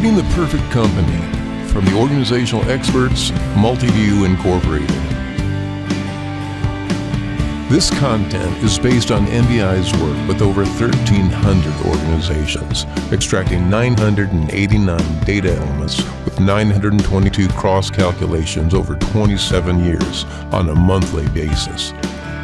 Creating the perfect company from the organizational experts, Multiview Incorporated. This content is based on MVI's work with over 1,300 organizations, extracting 989 data elements with 922 cross-calculations over 27 years on a monthly basis,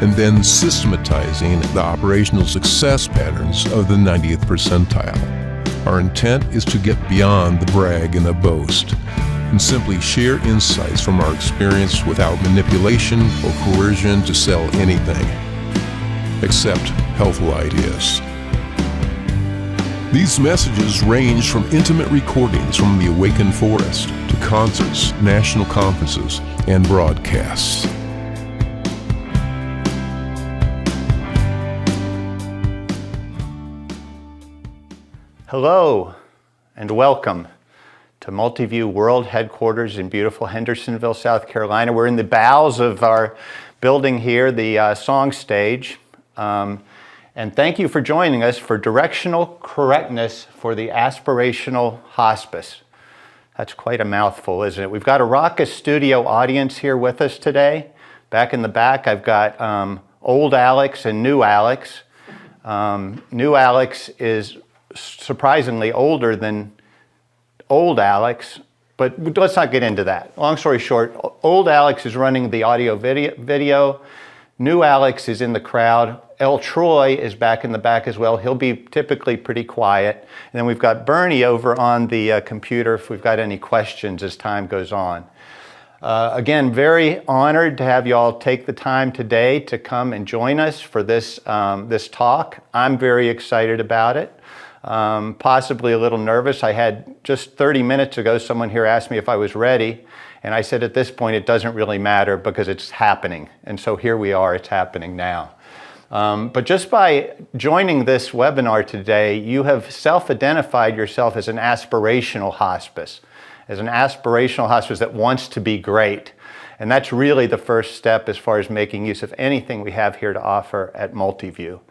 and then systematizing the operational success patterns of the 90th percentile. Our intent is to get beyond the brag and the boast, and simply share insights from our experience without manipulation or coercion to sell anything, except helpful ideas. These messages range from intimate recordings from the Awakened Forest to concerts, national conferences, and broadcasts. Hello and welcome to Multiview World Headquarters in beautiful Hendersonville, South Carolina. We're in the bowels of our building here, the song stage. And thank you for joining us for Directional Correctness for the Aspirational Hospice. That's quite a mouthful, isn't it? We've got a raucous studio audience here with us today. Back in the back, I've got old Alex and new Alex. New Alex is surprisingly older than old Alex, but let's not get into that. Long story short, old Alex is running the audio video. New Alex is in the crowd. L. Troy is back in the back as well. He'll be typically pretty quiet. And then we've got Bernie over on the computer if we've got any questions as time goes on. Again, very honored to have you all take the time today to come and join us for this, this talk. I'm very excited about it. Possibly a little nervous. I had just 30 minutes ago, someone here asked me if I was ready. And I said, at this point, it doesn't really matter because it's happening. And so here we are, it's happening now. But just by joining this webinar today, you have self-identified yourself as an aspirational hospice, that wants to be great. And that's really the first step as far as making use of anything we have here to offer at Multiview.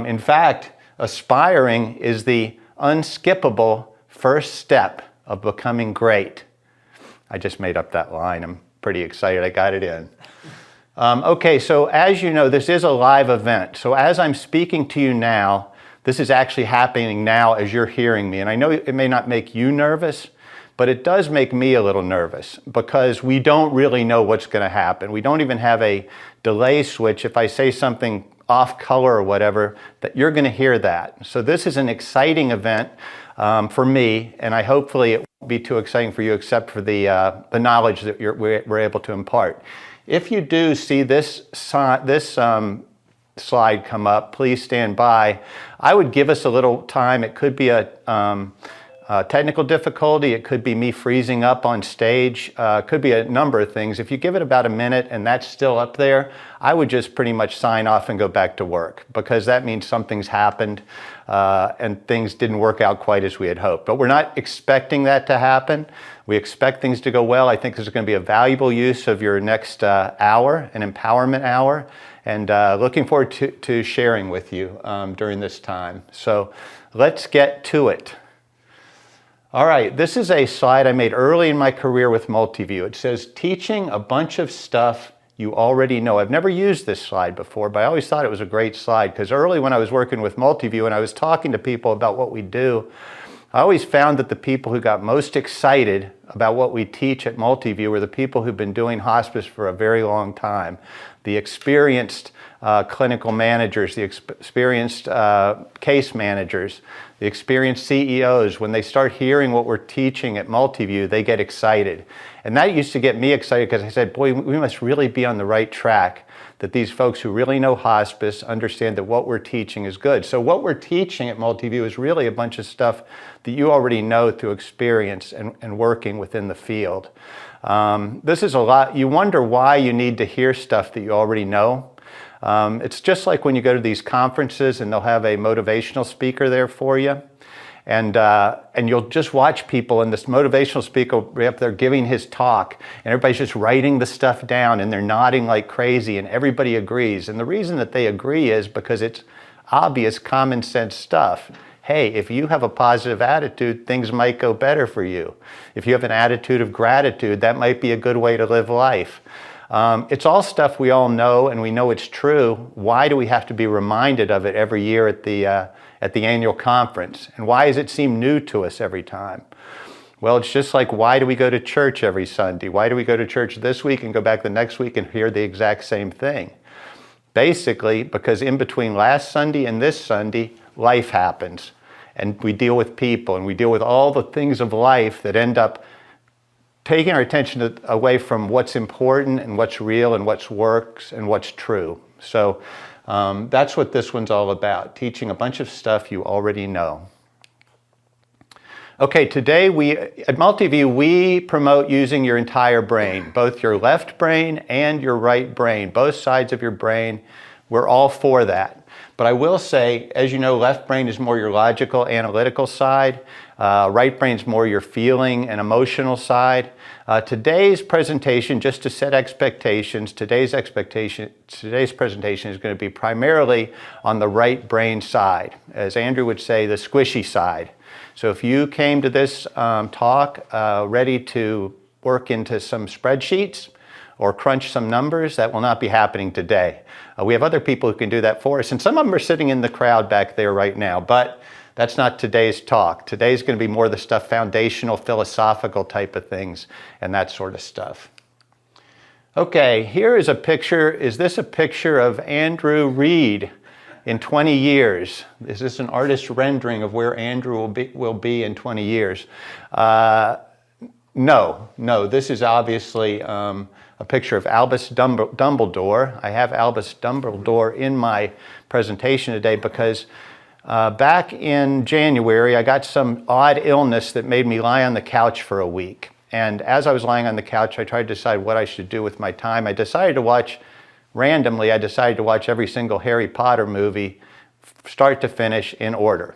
In fact, aspiring is the unskippable first step of becoming great. I just made up that line. I'm pretty excited I got it in. Okay, so as you know, this is a live event. So as I'm speaking to you now, this is actually happening now as you're hearing me. And I know it may not make you nervous, but it does make me a little nervous because we don't really know what's going to happen. We don't even have a delay switch. If I say something off color or whatever, that you're going to hear that. So this is an exciting event for me, and hopefully it won't be too exciting for you except for the knowledge that we're able to impart. If you do see this slide come up, please stand by. I would give us a little time. It could be a technical difficulty. It could be me freezing up on stage. It could be a number of things. If you give it about a minute and that's still up there, I would just pretty much sign off and go back to work because that means something's happened and things didn't work out quite as we had hoped. But we're not expecting that to happen. We expect things to go well. I think this is going to be a valuable use of your next hour, an empowerment hour, and looking forward to sharing with you during this time. So let's get to it. All right, this is a slide I made early in my career with Multiview. It says, teaching a bunch of stuff you already know. I've never used this slide before, but I always thought it was a great slide because early when I was working with Multiview and I was talking to people about what we do, I always found that the people who got most excited about what we teach at Multiview were the people who've been doing hospice for a very long time. The experienced clinical managers, the experienced case managers, the experienced CEOs. When they start hearing what we're teaching at Multiview, they get excited. And that used to get me excited because I said, boy, we must really be on the right track, that these folks who really know hospice understand that what we're teaching is good. So what we're teaching at Multiview is really a bunch of stuff that you already know through experience and working within the field. This is a lot. You wonder why you need to hear stuff that you already know. It's just like when you go to these conferences and they'll have a motivational speaker there for you. And you'll just watch people, and this motivational speaker will be up there giving his talk, and everybody's just writing the stuff down, and they're nodding like crazy, and everybody agrees. And the reason that they agree is because it's obvious, common sense stuff. hey, if you have a positive attitude, things might go better for you. If you have an attitude of gratitude, that might be a good way to live life. It's all stuff we all know, and we know it's true. Why do we have to be reminded of it every year at the annual conference? And why does it seem new to us every time? Well, it's just like, why do we go to church every Sunday? Why do we go to church this week and go back the next week and hear the exact same thing? Basically, because in between last Sunday and this Sunday, life happens. And we deal with people, and we deal with all the things of life that end up taking our attention away from what's important and what's real and what works and what's true. So that's what this one's all about, teaching a bunch of stuff you already know. Okay, today at Multiview, we promote using your entire brain, both your left brain and your right brain, both sides of your brain. We're all for that. But I will say, as you know, left brain is more your logical, analytical side. Right brain's more your feeling and emotional side. Today's presentation, just to set expectations, today's presentation is going to be primarily on the right brain side. As Andrew would say, the squishy side. So if you came to this talk ready to work into some spreadsheets or crunch some numbers, that will not be happening today. We have other people who can do that for us, and some of them are sitting in the crowd back there right now, but that's not today's talk. Today's going to be more the stuff, foundational, philosophical type of things, and that sort of stuff. Okay, here is a picture. Is this a picture of Andrew Reed in 20 years? Is this an artist's rendering of where Andrew will be in 20 years? No, this is obviously a picture of Albus Dumbledore. I have Albus Dumbledore in my presentation today because back in January, I got some odd illness that made me lie on the couch for a week. And as I was lying on the couch, I tried to decide what I should do with my time. Randomly, I decided to watch every single Harry Potter movie, start to finish, in order.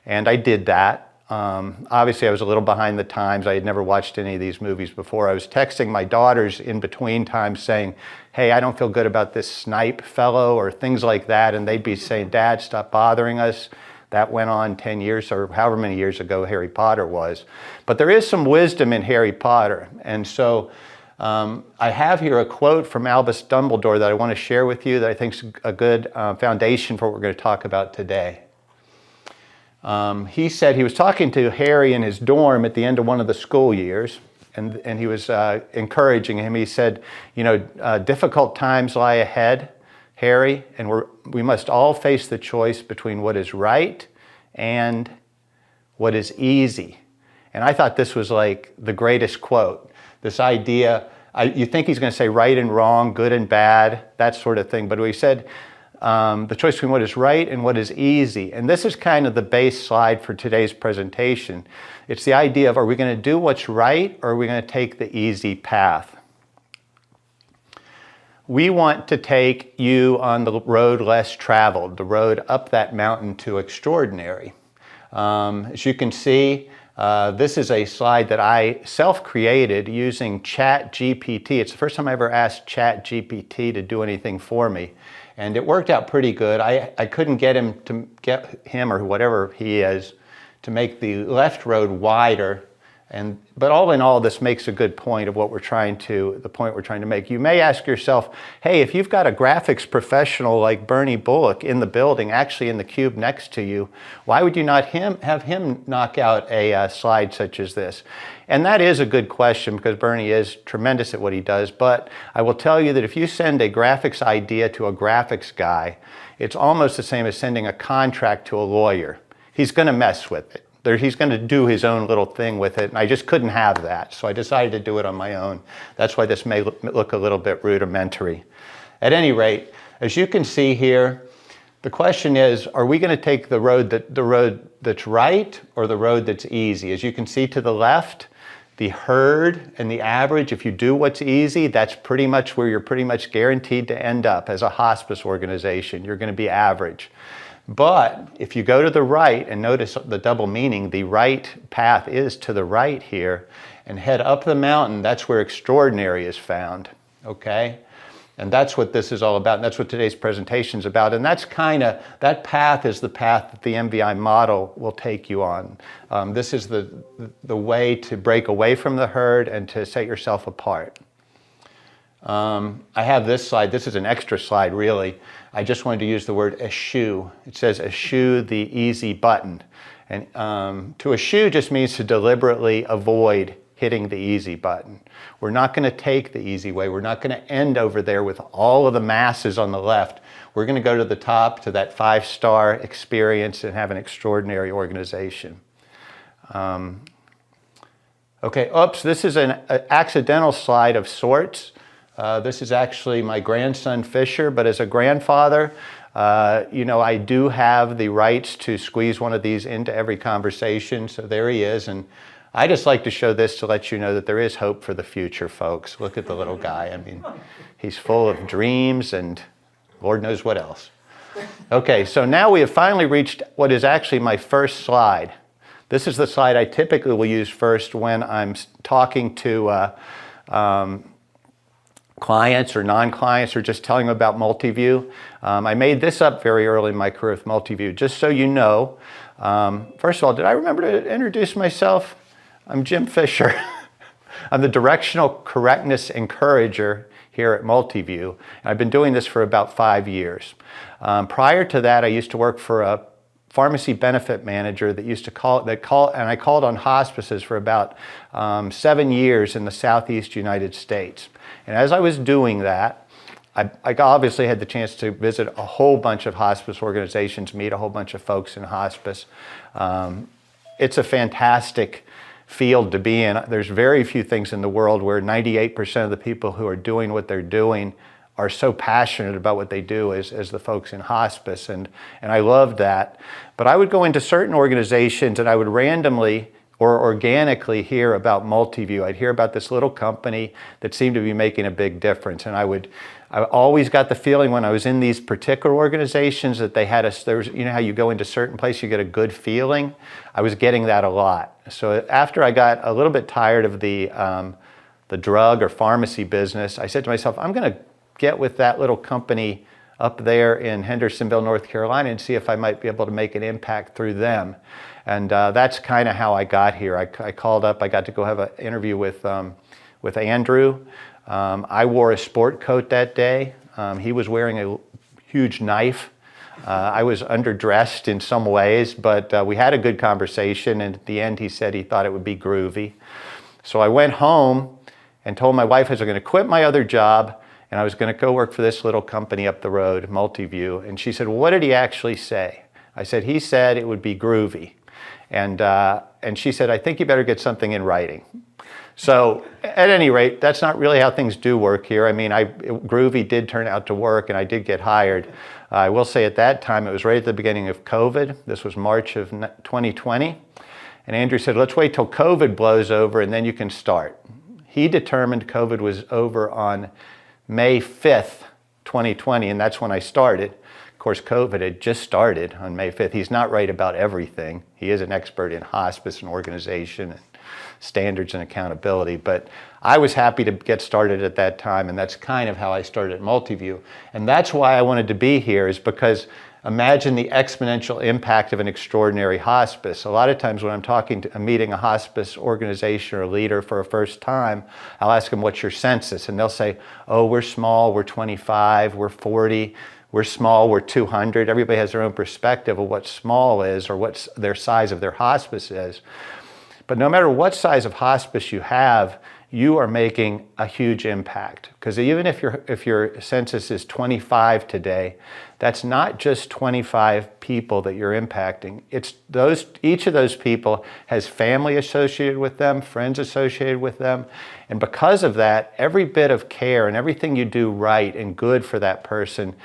And I did that. Obviously, I was a little behind the times. I had never watched any of these movies before. I was texting my daughters in between times saying, hey, I don't feel good about this Snipe fellow, or things like that. And they'd be saying, Dad, stop bothering us. That went on 10 years or however many years ago Harry Potter was. But there is some wisdom in Harry Potter. And so I have here a quote from Albus Dumbledore that I want to share with you that I think is a good foundation for what we're going to talk about today. He said he was talking to Harry in his dorm at the end of one of the school years, and he was encouraging him. He said, you know, difficult times lie ahead, Harry, and we must all face the choice between what is right and what is easy. And I thought this was like the greatest quote. This idea, you think he's going to say right and wrong, good and bad, that sort of thing, but he said, the choice between what is right and what is easy. And this is kind of the base slide for today's presentation. It's the idea of, are we going to do what's right, or are we going to take the easy path? We want to take you on the road less traveled, the road up that mountain to extraordinary. As you can see, this is a slide that I self-created using ChatGPT. It's the first time I ever asked ChatGPT to do anything for me. And it worked out pretty good. I couldn't get him or whatever he is to make the left road wider. But all in all, this makes a good point of the point we're trying to make. You may ask yourself, hey, if you've got a graphics professional like Bernie Bullock in the building, actually in the cube next to you, why would you not have him knock out a slide such as this? And that is a good question, because Bernie is tremendous at what he does. But I will tell you that if you send a graphics idea to a graphics guy, it's almost the same as sending a contract to a lawyer. He's going to mess with it. He's going to do his own little thing with it, and I just couldn't have that, so I decided to do it on my own. That's why this may look a little bit rudimentary. At any rate, as you can see here, the question is, are we going to take the road that's right, or the road that's easy? As you can see to the left, the herd and the average, if you do what's easy, that's pretty much where you're pretty much guaranteed to end up as a hospice organization. You're going to be average. But if you go to the right, and notice the double meaning, the right path is to the right here, and head up the mountain, that's where extraordinary is found, okay? And that's what this is all about, and that's what today's presentation is about. And that's that path is the path that the MVI model will take you on. This is the way to break away from the herd and to set yourself apart. I have this slide. This is an extra slide, really. I just wanted to use the word eschew. It says eschew the easy button. And to eschew just means to deliberately avoid hitting the easy button. We're not going to take the easy way. We're not going to end over there with all of the masses on the left. We're going to go to the top, to that 5-star experience, and have an extraordinary organization. Okay, oops, this is an accidental slide of sorts. This is actually my grandson Fischer, but as a grandfather, you know, I do have the rights to squeeze one of these into every conversation, so there he is. And I just like to show this to let you know that there is hope for the future, folks. Look at the little guy. I mean, he's full of dreams and Lord knows what else. Okay, so now we have finally reached what is actually my first slide. This is the slide I typically will use first when I'm talking to clients or non-clients or just telling them about Multiview. I made this up very early in my career with Multiview, just so you know. First of all, did I remember to introduce myself? I'm Jim Fischer. I'm the Directional Correctness Encourager here at Multiview. And I've been doing this for about 5 years. Prior to that, I used to work for a pharmacy benefit manager that used to and I called on hospices for about 7 years in the Southeast United States. And as I was doing that, I obviously had the chance to visit a whole bunch of hospice organizations, meet a whole bunch of folks in hospice. It's a fantastic field to be in. There's very few things in the world where 98% of the people who are doing what they're doing are so passionate about what they do as the folks in hospice, and I loved that. But I would go into certain organizations and I would randomly or organically hear about Multiview. I'd hear about this little company that seemed to be making a big difference, and I always got the feeling when I was in these particular organizations that they had you know how you go into certain places, you get a good feeling? I was getting that a lot. So after I got a little bit tired of the drug or pharmacy business, I said to myself, I'm going to get with that little company up there in Hendersonville, North Carolina, and see if I might be able to make an impact through them. And that's kind of how I got here. I called up, I got to go have an interview with Andrew. I wore a sport coat that day. He was wearing a huge knife. I was underdressed in some ways, but we had a good conversation, and at the end he said he thought it would be groovy. So I went home and told my wife I was going to quit my other job and I was going to go work for this little company up the road, Multiview. And she said, well, what did he actually say? I said, he said it would be groovy. And she said, I think you better get something in writing. So at any rate, that's not really how things do work here. I mean, groovy did turn out to work and I did get hired. I will say at that time, it was right at the beginning of COVID. This was March of 2020. And Andrew said, let's wait till COVID blows over and then you can start. He determined COVID was over on May 5th, 2020, and that's when I started. Of course, COVID had just started on May 5th. He's not right about everything. He is an expert in hospice and organization and standards and accountability, but I was happy to get started at that time, and that's kind of how I started at Multiview. And that's why I wanted to be here, is because imagine the exponential impact of an extraordinary hospice. A lot of times when I'm meeting a hospice organization or leader for a first time, I'll ask them, what's your census? And they'll say, oh, we're small, we're 25, we're 40, we're small, we're 200. Everybody has their own perspective of what small is or what their size of their hospice is. But no matter what size of hospice you have, you are making a huge impact. Because even if your census is 25 today, that's not just 25 people that you're impacting. It's each of those people has family associated with them, friends associated with them. And because of that, every bit of care and everything you do right and good for that person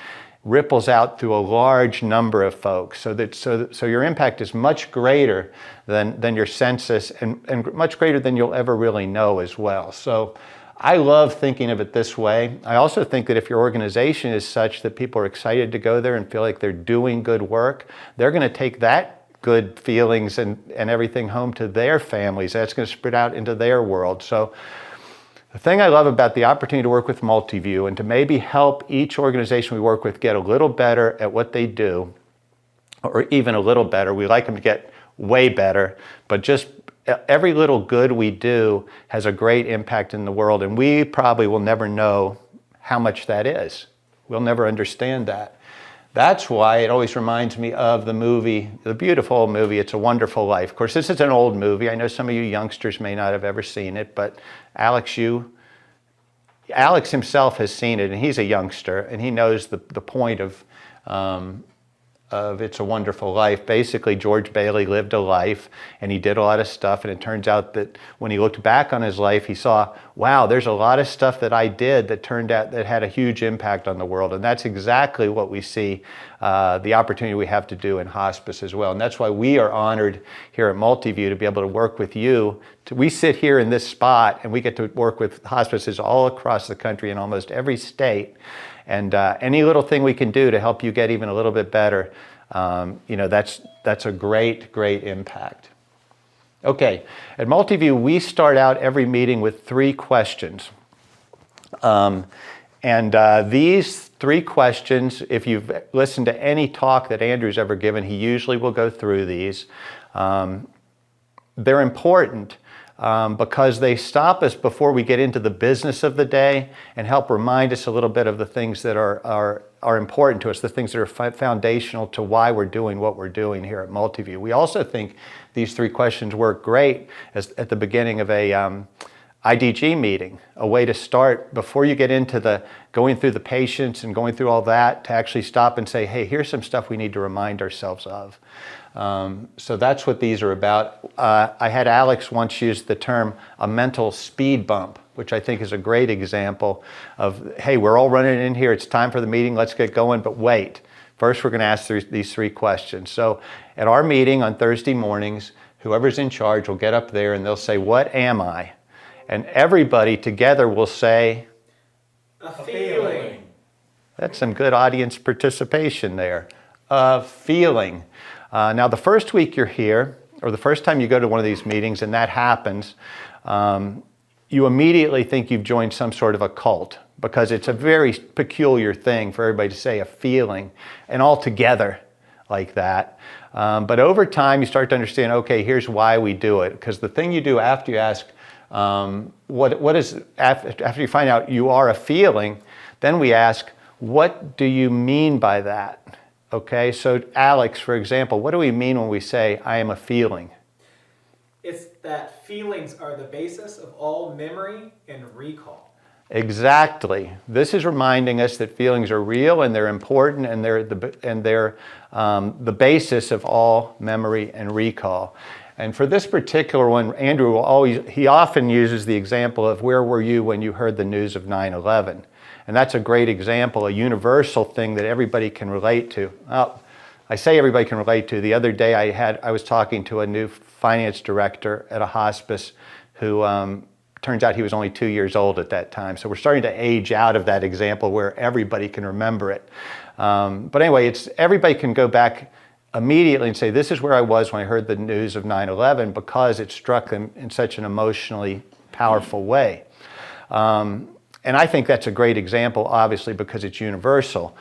ripples out through a large number of folks. So your impact is much greater than your census and much greater than you'll ever really know as well. So I love thinking of it this way. I also think that if your organization is such that people are excited to go there and feel like they're doing good work, they're going to take that good feelings and everything home to their families. That's going to spread out into their world. So The thing I love about the opportunity to work with Multiview and to maybe help each organization we work with get a little better at what they do, or even a little better, we like them to get way better, but just every little good we do has a great impact in the world, and we probably will never know how much that is. We'll never understand that. That's why it always reminds me of the movie, the beautiful old movie, It's a Wonderful Life. Of course, this is an old movie. I know some of you youngsters may not have ever seen it, but Alex himself has seen it, and he's a youngster, and he knows the point of It's a Wonderful Life. Basically, George Bailey lived a life, and he did a lot of stuff, and it turns out that when he looked back on his life, he saw, wow, there's a lot of stuff that I did that turned out that had a huge impact on the world, and that's exactly what we see the opportunity we have to do in hospice as well, and that's why we are honored here at Multiview to be able to work with you. We sit here in this spot, and we get to work with hospices all across the country in almost every state. And any little thing we can do to help you get even a little bit better, that's a great, great impact. Okay, at Multiview, we start out every meeting with 3 questions. These 3 questions, if you've listened to any talk that Andrew's ever given, he usually will go through these. They're important. Because they stop us before we get into the business of the day and help remind us a little bit of the things that are important to us, the things that are foundational to why we're doing what we're doing here at Multiview. We also think these 3 questions work great at the beginning of a IDG meeting, a way to start before you get into going through the patients and going through all that, to actually stop and say, hey, here's some stuff we need to remind ourselves of. So that's what these are about. I had Alex once use the term a mental speed bump, which I think is a great example of, hey, we're all running in here, it's time for the meeting, let's get going, but wait. First, we're going to ask these 3 questions. So at our meeting on Thursday mornings, whoever's in charge will get up there and they'll say, what am I? And everybody together will say, a feeling. That's some good audience participation there. A feeling. Now, the first week you're here, or the first time you go to one of these meetings and that happens, you immediately think you've joined some sort of a cult, because it's a very peculiar thing for everybody to say a feeling and all together like that. But over time, you start to understand, okay, here's why we do it. Because the thing you do after you ask, after you find out you are a feeling, then we ask, what do you mean by that? Okay, so Alex, for example, what do we mean when we say, I am a feeling? It's that feelings are the basis of all memory and recall. Exactly. This is reminding us that feelings are real and they're important, and they're the basis of all memory and recall. And for this particular one, Andrew he often uses the example of, where were you when you heard the news of 9/11? And that's a great example, a universal thing that everybody can relate to. Well, I say everybody can relate to. The other day I was talking to a new finance director at a hospice who turns out he was only 2 years old at that time. So we're starting to age out of that example where everybody can remember it. But anyway, everybody can go back immediately and say, this is where I was when I heard the news of 9/11, because it struck them in such an emotionally powerful way. And I think that's a great example, obviously, because it's universal.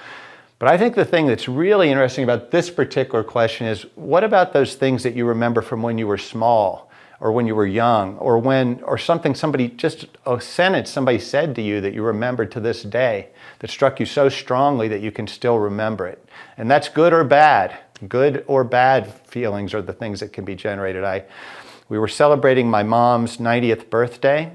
But I think the thing that's really interesting about this particular question is, what about those things that you remember from when you were small, or when you were young, or something a sentence somebody said to you that you remember to this day that struck you so strongly that you can still remember it? And that's good or bad. Good or bad feelings are the things that can be generated. We were celebrating my mom's 90th birthday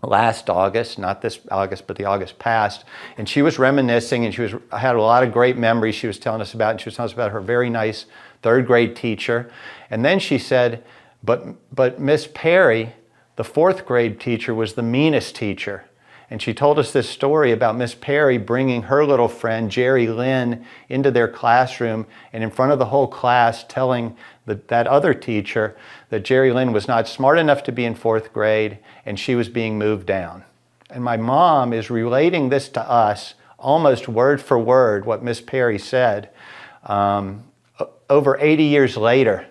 last August, not this August, but the August past, and she was reminiscing, and she had a lot of great memories she was telling us about, and she was telling us about her very nice 3rd grade teacher. And then she said, but Miss Perry, the 4th grade teacher, was the meanest teacher. And she told us this story about Miss Perry bringing her little friend, Jerry Lynn, into their classroom, and in front of the whole class telling that other teacher that Jerry Lynn was not smart enough to be in 4th grade and she was being moved down. And my mom is relating this to us almost word for word, what Miss Perry said. Over 80 years later,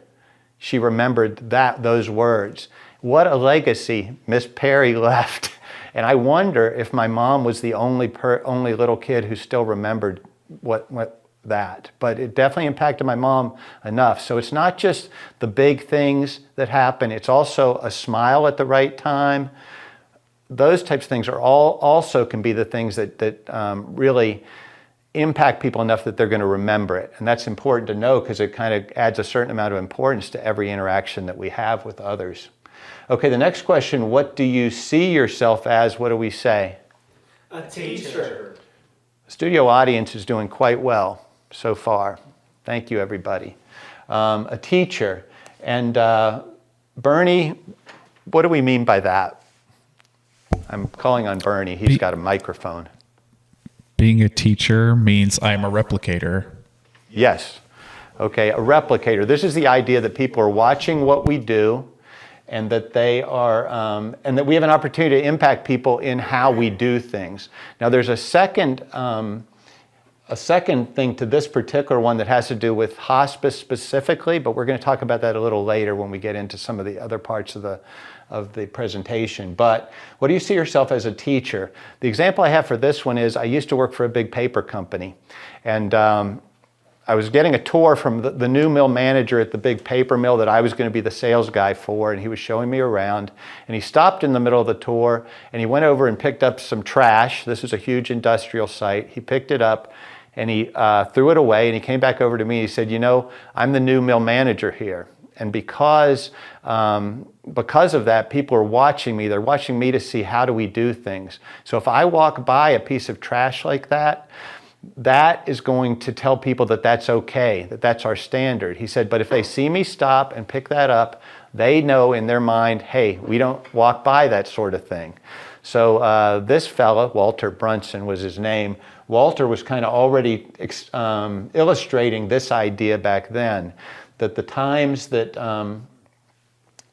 she remembered those words. What a legacy Miss Perry left And I wonder if my mom was the only little kid who still remembered that. But it definitely impacted my mom enough. So it's not just the big things that happen, it's also a smile at the right time. Those types of things are also can be the things that really impact people enough that they're going to remember it. And that's important to know because it kind of adds a certain amount of importance to every interaction that we have with others. Okay, the next question, what do you see yourself as? What do we say? A teacher. The studio audience is doing quite well so far. Thank you, everybody. A teacher. And Bernie, what do we mean by that? I'm calling on Bernie. He's got a microphone. Being a teacher means I'm a replicator. Yes. Okay, a replicator. This is the idea that people are watching what we do and that they are, and that we have an opportunity to impact people in how we do things. Now there's a second thing to this particular one that has to do with hospice specifically, but we're going to talk about that a little later when we get into some of the other parts of the presentation. But what do you see yourself as a teacher? The example I have for this one is I used to work for a big paper company, and I was getting a tour from the new mill manager at the big paper mill that I was going to be the sales guy for, and he was showing me around, and he stopped in the middle of the tour and he went over and picked up some trash. This is a huge industrial site. He picked it up and he threw it away, and he came back over to me and he said, you know, I'm the new mill manager here. And because of that, people are watching me. They're watching me to see how do we do things. So if I walk by a piece of trash like that, that is going to tell people that that's okay, that that's our standard. He said, but if they see me stop and pick that up, they know in their mind, hey, we don't walk by that sort of thing. So this fella, Walter Brunson was his name, Walter was kind of already illustrating this idea back then, that the times that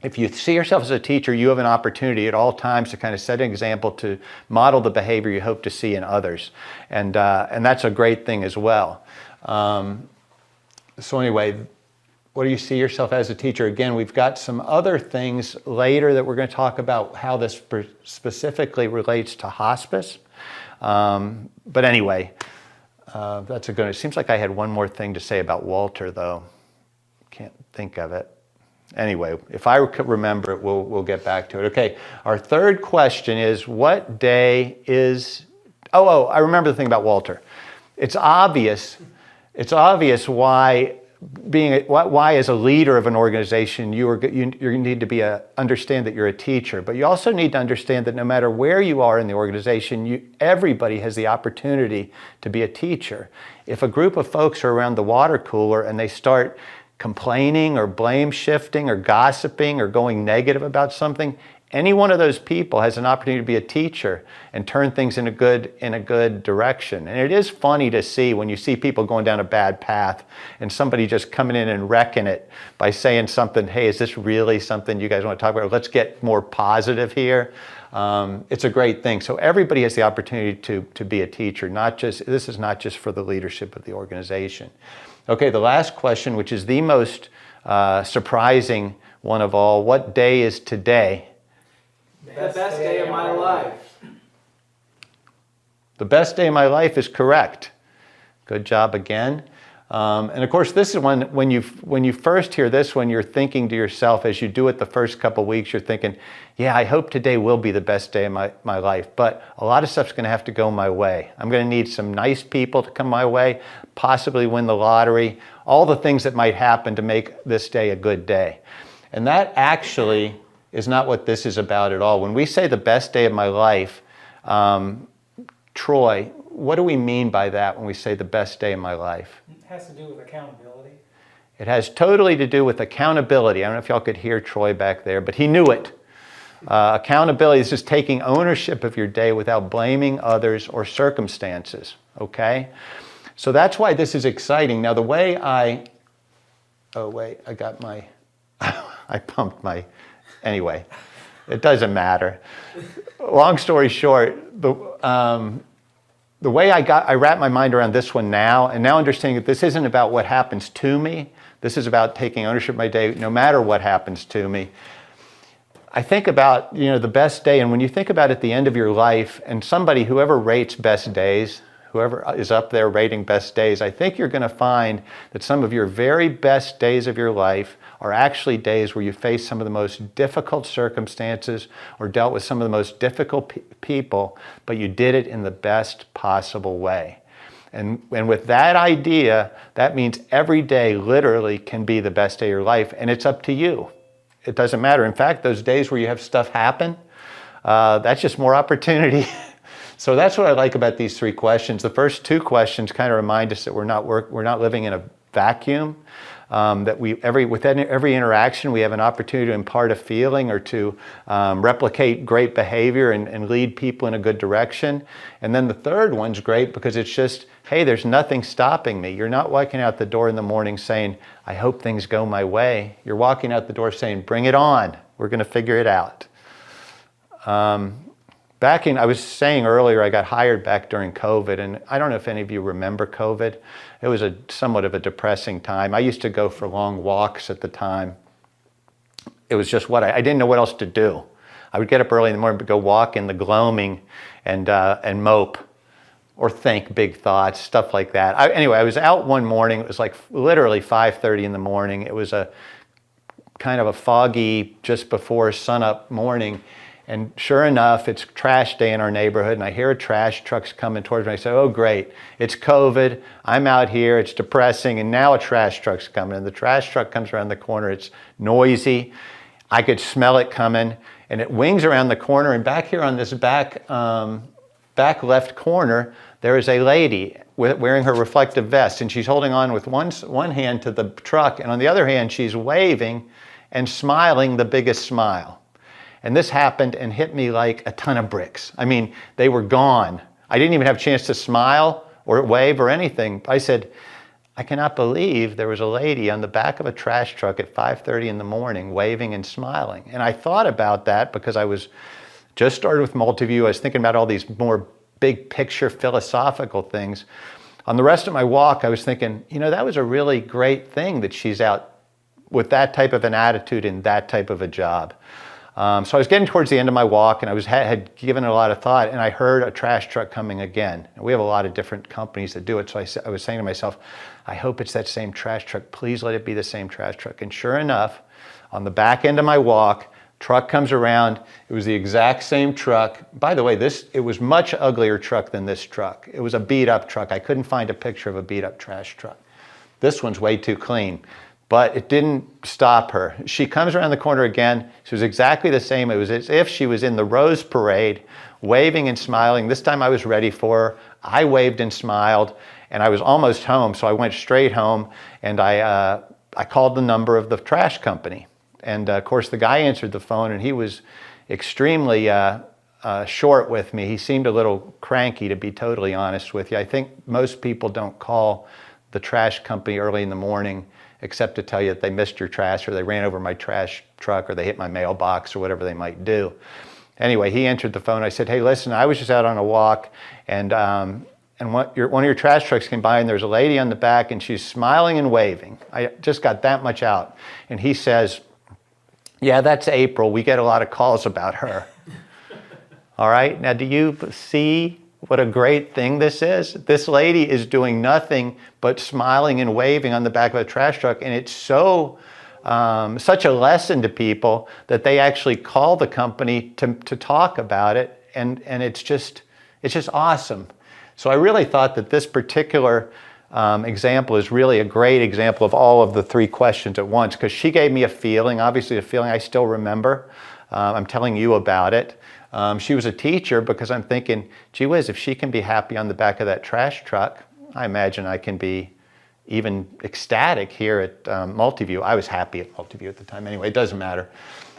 if you see yourself as a teacher, you have an opportunity at all times to kind of set an example to model the behavior you hope to see in others. And that's a great thing as well. So anyway, what do you see yourself as a teacher? Again, we've got some other things later that we're going to talk about how this specifically relates to hospice. But anyway, that's a good, it seems like I had one more thing to say about Walter though. Can't think of it. Anyway, if I remember it, we'll get back to it. Okay, our third question is, what day is... I remember the thing about Walter. It's obvious why as a leader of an organization, you need to understand that you're a teacher, but you also need to understand that no matter where you are in the organization, everybody has the opportunity to be a teacher. If a group of folks are around the water cooler and they start complaining or blame shifting or gossiping or going negative about something, any one of those people has an opportunity to be a teacher and turn things in a good direction. And it is funny to see when you see people going down a bad path and somebody just coming in and wrecking it by saying something, hey, is this really something you guys want to talk about? Let's get more positive here. It's a great thing. So everybody has the opportunity to be a teacher. This is not just for the leadership of the organization. Okay, the last question, which is the most surprising one of all, what day is today? The best day of my life. The best day of my life is correct. Good job again. And of course, this is when you first hear this one, you're thinking to yourself, as you do it the first couple weeks, you're thinking, yeah, I hope today will be the best day of my life. But a lot of stuff's going to have to go my way. I'm going to need some nice people to come my way, possibly win the lottery, all the things that might happen to make this day a good day. And that actually is not what this is about at all. When we say the best day of my life, Troy, what do we mean by that when we say the best day of my life? It has to do with accountability. It has totally to do with accountability. I don't know if y'all could hear Troy back there, but he knew it. Accountability is just taking ownership of your day without blaming others or circumstances, okay? So that's why this is exciting. Now the way I got my, I pumped my, anyway, it doesn't matter. Long story short, the way I wrap my mind around this one now, and now understanding that this isn't about what happens to me, this is about taking ownership of my day no matter what happens to me. I think about, the best day, and when you think about at the end of your life, and whoever rates best days, whoever is up there rating best days, I think you're going to find that some of your very best days of your life are actually days where you faced some of the most difficult circumstances or dealt with some of the most difficult people, but you did it in the best possible way. And with that idea, that means every day literally can be the best day of your life, and it's up to you. It doesn't matter. In fact, those days where you have stuff happen, that's just more opportunity. So that's what I like about these 3 questions. The first 2 questions kind of remind us that we're not living in a vacuum. That within every interaction, we have an opportunity to impart a feeling or to replicate great behavior and lead people in a good direction. And then the third one's great because it's just, hey, there's nothing stopping me. You're not walking out the door in the morning saying, I hope things go my way. You're walking out the door saying, bring it on. We're going to figure it out. I was saying earlier, I got hired back during COVID, and I don't know if any of you remember COVID. It was somewhat of a depressing time. I used to go for long walks at the time. It was just I didn't know what else to do. I would get up early in the morning, but go walk in the gloaming and mope or think big thoughts, stuff like that. Anyway, I was out one morning. It was like literally 5:30 in the morning. It was a kind of a foggy, just before sunup morning. And sure enough, it's trash day in our neighborhood, and I hear a trash truck's coming towards me. I say, oh great, it's COVID, I'm out here, it's depressing, and now a trash truck's coming. And the trash truck comes around the corner, it's noisy, I could smell it coming, and it wings around the corner, and back here on this back left corner, there is a lady wearing her reflective vest, and she's holding on with one hand to the truck, and on the other hand, she's waving and smiling the biggest smile. And this happened and hit me like a ton of bricks. I mean, they were gone. I didn't even have a chance to smile or wave or anything. I said, I cannot believe there was a lady on the back of a trash truck at 5:30 in the morning waving and smiling. And I thought about that because I was just started with Multiview. I was thinking about all these more big picture philosophical things. On the rest of my walk, I was thinking, that was a really great thing that she's out with that type of an attitude in that type of a job. So I was getting towards the end of my walk, and I had given it a lot of thought, and I heard a trash truck coming again. And we have a lot of different companies that do it, so I was saying to myself, I hope it's that same trash truck. Please let it be the same trash truck. And sure enough, on the back end of my walk, truck comes around. It was the exact same truck. By the way, it was much uglier truck than this truck. It was a beat-up truck. I couldn't find a picture of a beat-up trash truck. This one's way too clean. But it didn't stop her. She comes around the corner again. She was exactly the same. It was as if she was in the Rose Parade, waving and smiling. This time I was ready for her. I waved and smiled, and I was almost home, so I went straight home, and I called the number of the trash company. And of course, the guy answered the phone, and he was extremely short with me. He seemed a little cranky, to be totally honest with you. I think most people don't call the trash company early in the morning except to tell you that they missed your trash, or they ran over my trash truck, or they hit my mailbox, or whatever they might do. Anyway, he answered the phone. I said, hey, listen, I was just out on a walk, and one of your trash trucks came by, and there's a lady on the back, and she's smiling and waving. I just got that much out. And he says, yeah, that's April. We get a lot of calls about her. All right, now do you see what a great thing this is? This lady is doing nothing but smiling and waving on the back of a trash truck, and it's such a lesson to people that they actually call the company to talk about it, and it's just awesome. So I really thought that this particular example is really a great example of all of the 3 questions at once, because she gave me a feeling, obviously a feeling I still remember. I'm telling you about it. She was a teacher, because I'm thinking, gee whiz, if she can be happy on the back of that trash truck, I imagine I can be even ecstatic here at Multiview. I was happy at Multiview at the time anyway, it doesn't matter.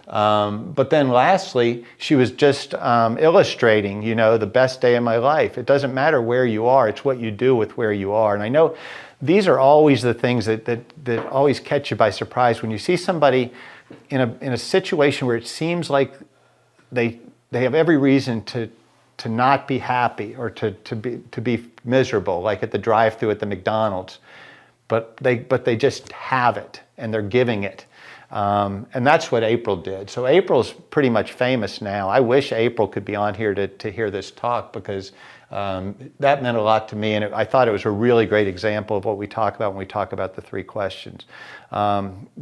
But then lastly, she was just illustrating, the best day of my life. It doesn't matter where you are, it's what you do with where you are. And I know these are always the things that always catch you by surprise. When you see somebody in a situation where it seems like they have every reason to not be happy or to be miserable, like at the drive-thru at the McDonald's, but they just have it, and they're giving it. And that's what April did. So April's pretty much famous now. I wish April could be on here to hear this talk, because that meant a lot to me, and I thought it was a really great example of what we talk about when we talk about the 3 questions.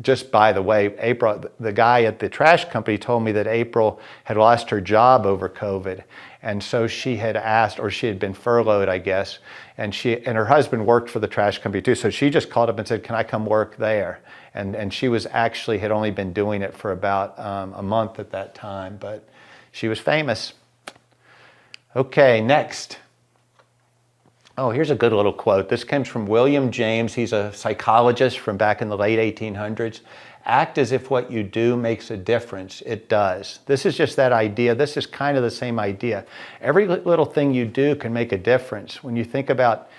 Just by the way, April, the guy at the trash company told me that April had lost her job over COVID, and so she had asked, or she had been furloughed, I guess, and her husband worked for the trash company too, so she just called up and said, can I come work there? And she was actually had only been doing it for about a month at that time, but she was famous. Okay, next. Oh, here's a good little quote. This comes from William James. He's a psychologist from back in the late 1800s. Act as if what you do makes a difference. It does. This is just that idea. This is kind of the same idea. Every little thing you do can make a difference. When you think about,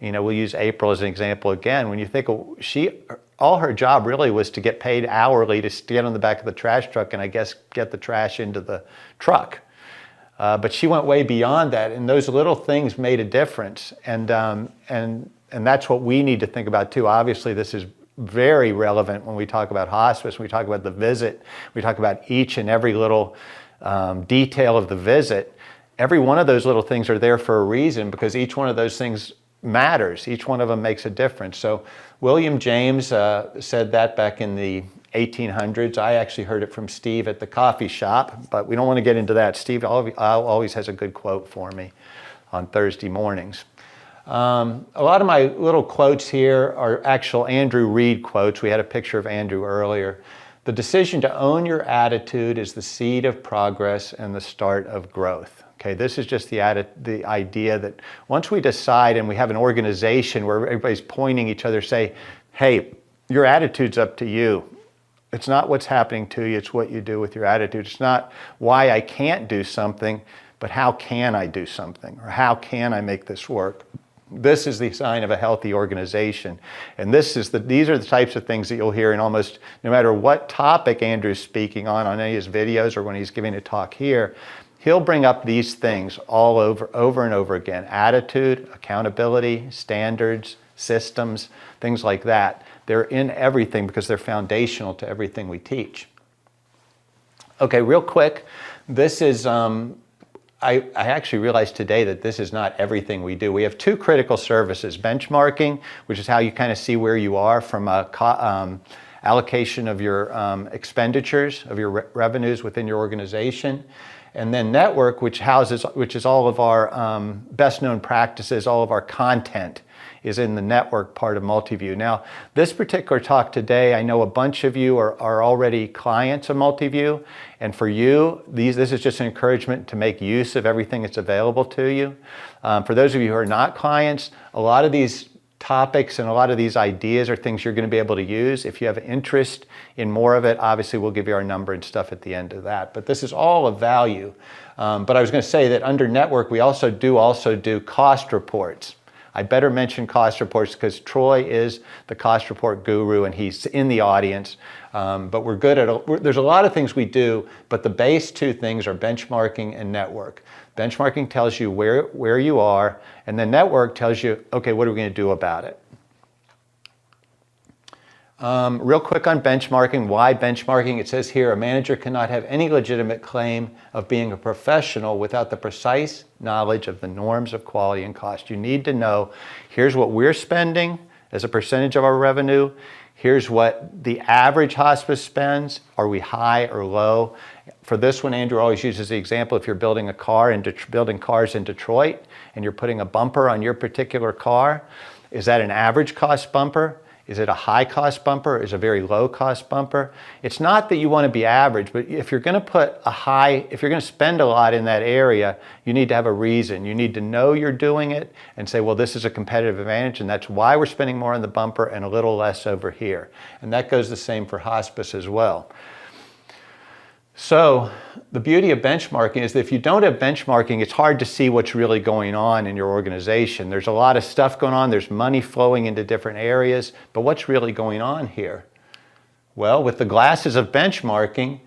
we'll use April as an example again. When you think all her job really was to get paid hourly to get on the back of the trash truck and I guess get the trash into the truck. But she went way beyond that, and those little things made a difference. And that's what we need to think about too. Obviously, this is very relevant when we talk about hospice, when we talk about the visit, we talk about each and every little detail of the visit. Every one of those little things are there for a reason, because each one of those things matters. Each one of them makes a difference. So William James said that back in the 1800s. I actually heard it from Steve at the coffee shop, but we don't want to get into that. Steve always has a good quote for me on Thursday mornings. A lot of my little quotes here are actual Andrew Reed quotes. We had a picture of Andrew earlier. The decision to own your attitude is the seed of progress and the start of growth. Okay, this is just the idea that once we decide and we have an organization where everybody's pointing each other, say, hey, your attitude's up to you. It's not what's happening to you, it's what you do with your attitude. It's not why I can't do something, but how can I do something? Or how can I make this work? This is the sign of a healthy organization. And these are the types of things that you'll hear in almost no matter what topic Andrew's speaking on any of his videos or when he's giving a talk here. He'll bring up these things all over and over again. Attitude, accountability, standards, systems, things like that. They're in everything because they're foundational to everything we teach. Okay, real quick, this is, I actually realized today that this is not everything we do. We have 2 critical services, benchmarking, which is how you kind of see where you are from a allocation of your expenditures, of your revenues within your organization. And then network, which is all of our best known practices, all of our content is in the network part of Multiview. Now, this particular talk today, I know a bunch of you are already clients of Multiview, and for you, this is just an encouragement to make use of everything that's available to you. For those of you who are not clients, a lot of these topics and a lot of these ideas are things you're going to be able to use. If you have interest in more of it, obviously we'll give you our number and stuff at the end of that. But this is all of value. But I was going to say that under network, we also do cost reports. I better mention cost reports because Troy is the cost report guru and he's in the audience. But we're good at there's a lot of things we do, but the base 2 things are benchmarking and network. Benchmarking tells you where you are, and then network tells you, okay, what are we going to do about it? Real quick on benchmarking. Why benchmarking? It says here, a manager cannot have any legitimate claim of being a professional without the precise knowledge of the norms of quality and cost. You need to know, here's what we're spending as a percentage of our revenue. Here's what the average hospice spends. Are we high or low? For this one, Andrew always uses the example, if you're building a car and building cars in Detroit and you're putting a bumper on your particular car, is that an average cost bumper? Is it a high cost bumper? Is it a very low cost bumper? It's not that you want to be average, but if you're going to spend a lot in that area, you need to have a reason. You need to know you're doing it and say, well, this is a competitive advantage and that's why we're spending more on the bumper and a little less over here. And that goes the same for hospice as well. So the beauty of benchmarking is that if you don't have benchmarking, it's hard to see what's really going on in your organization. There's a lot of stuff going on. There's money flowing into different areas, but what's really going on here? Well, with the glasses of benchmarking,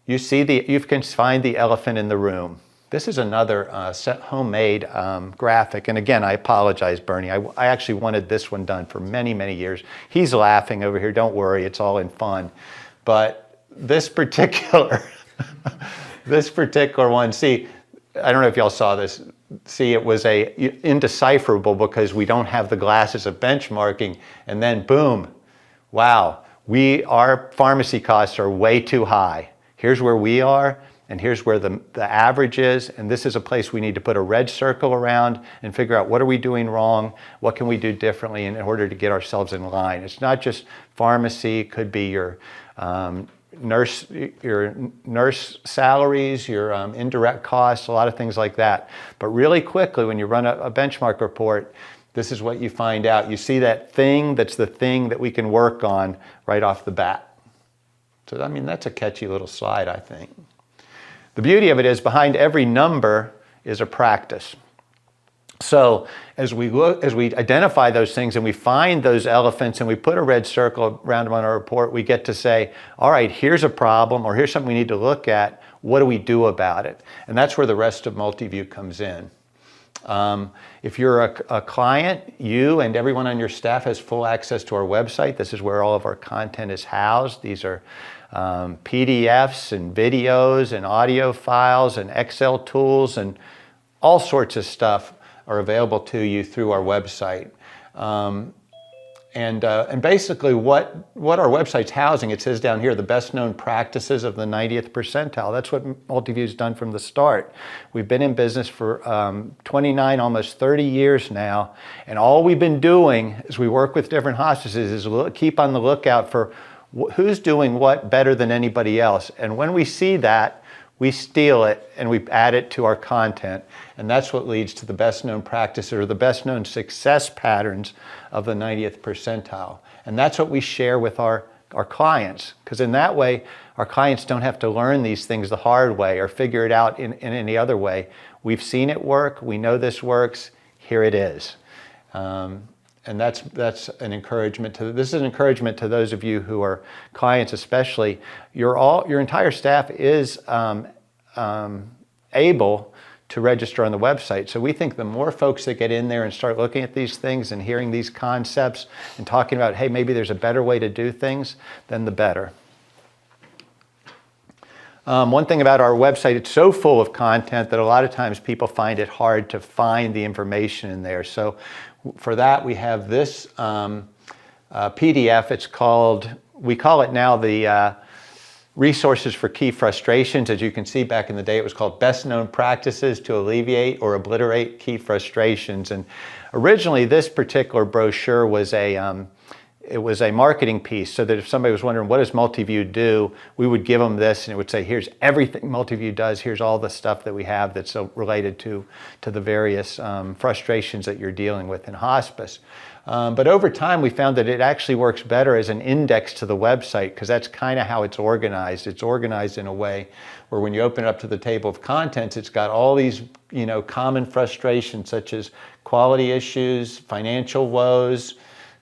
you can find the elephant in the room. This is another homemade graphic. And again, I apologize, Bernie. I actually wanted this one done for many, many years. He's laughing over here. Don't worry, it's all in fun. But this particular, this particular one, see, I don't know if y'all saw this. See, it was indecipherable because we don't have the glasses of benchmarking, and then boom, wow, our pharmacy costs are way too high. Here's where we are, and here's where the average is, and this is a place we need to put a red circle around and figure out what are we doing wrong, what can we do differently in order to get ourselves in line. It's not just pharmacy, it could be your nurse salaries, your indirect costs, a lot of things like that. But really quickly, when you run a benchmark report, this is what you find out. You see that thing that's the thing that we can work on right off the bat. So, I mean, that's a catchy little slide, I think. The beauty of it is behind every number is a practice. So as we identify those things and we find those elephants and we put a red circle around them on our report, we get to say, all right, here's a problem, or here's something we need to look at. What do we do about it? And that's where the rest of Multiview comes in. If you're a client, you and everyone on your staff has full access to our website. This is where all of our content is housed. These are PDFs and videos and audio files and Excel tools and all sorts of stuff are available to you through our website. And basically what our website's housing, it says down here, the best known practices of the 90th percentile. That's what Multiview's done from the start. We've been in business for 29, almost 30 years now, and all we've been doing as we work with different hospices is keep on the lookout for who's doing what better than anybody else. And when we see that, we steal it and we add it to our content. And that's what leads to the best known practices or the best known success patterns of the 90th percentile. And that's what we share with our clients, because in that way, our clients don't have to learn these things the hard way or figure it out in any other way. We've seen it work, we know this works, here it is. And that's an encouragement this is an encouragement to those of you who are clients especially. Your entire staff is able to register on the website. So we think the more folks that get in there and start looking at these things and hearing these concepts and talking about, hey, maybe there's a better way to do things, then the better. One thing about our website, it's so full of content that a lot of times people find it hard to find the information in there. So for that, we have this PDF. We call it now the Resources for Key Frustrations. As you can see, back in the day, it was called Best Known Practices to Alleviate or Obliterate Key Frustrations. And originally, this particular brochure was it was a marketing piece, so that if somebody was wondering, what does Multiview do? We would give them this, and it would say, here's everything Multiview does. Here's all the stuff that we have that's related to the various frustrations that you're dealing with in hospice. But over time, we found that it actually works better as an index to the website, because that's kind of how it's organized. It's organized in a way where when you open it up to the table of contents, it's got all these, common frustrations, such as quality issues, financial woes,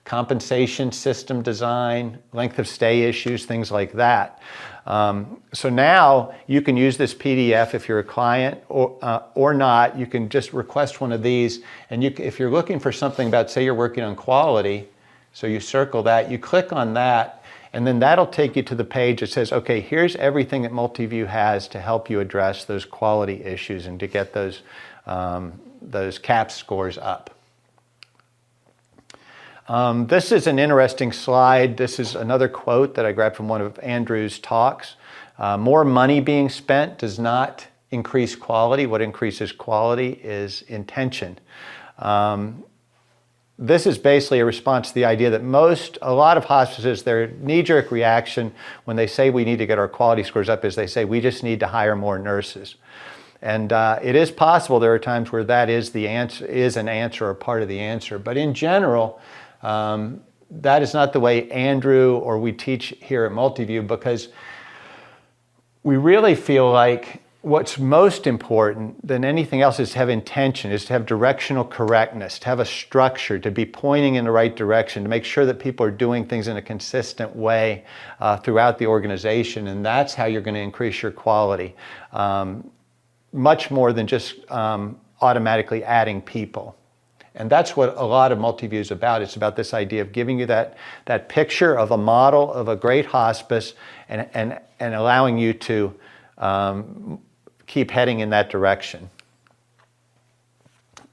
compensation system design, length of stay issues, things like that. So now you can use this PDF if you're a client or not. You can just request one of these, and if you're looking for something about, say you're working on quality, so you circle that, you click on that, and then that'll take you to the page that says, okay, here's everything that Multiview has to help you address those quality issues and to get those CAP scores up. This is an interesting slide. This is another quote that I grabbed from one of Andrew's talks. More money being spent does not increase quality. What increases quality is intention. This is basically a response to the idea that a lot of hospices, their knee-jerk reaction when they say we need to get our quality scores up is they say we just need to hire more nurses. And it is possible there are times where that is an answer or part of the answer. But in general, that is not the way Andrew or we teach here at Multiview, because we really feel like what's most important than anything else is to have intention, is to have directional correctness, to have a structure, to be pointing in the right direction, to make sure that people are doing things in a consistent way throughout the organization. And that's how you're going to increase your quality, much more than just automatically adding people. And that's what a lot of Multiview is about. It's about this idea of giving you that picture of a model of a great hospice and allowing you to keep heading in that direction.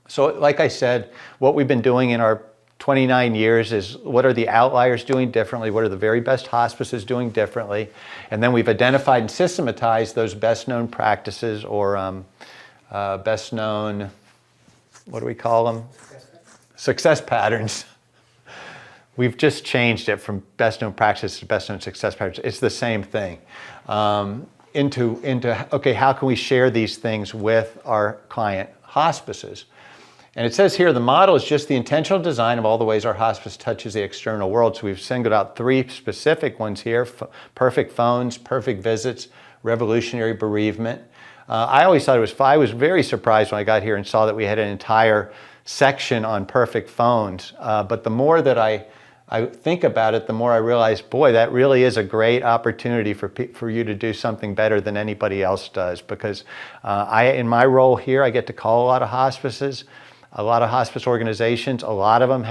So like I said, what we've been doing in our 29 years is what are the outliers doing differently, what are the very best hospices doing differently, and then we've identified and systematized those best known practices or best known, what do we call them? Success patterns. We've just changed it from best known practices to best known success patterns. It's the same thing. Into okay, how can we share these things with our client hospices? And it says here, the model is just the intentional design of all the ways our hospice touches the external world. So we've singled out 3 specific ones here: perfect phones, perfect visits, revolutionary bereavement. I always thought it was 5. I was very surprised when I got here and saw that we had an entire section on perfect phones. But the more that I think about it, the more I realize, boy, that really is a great opportunity for you to do something better than anybody else does. Because in my role here, I get to call a lot of hospices. A lot of hospice organizations, a lot of them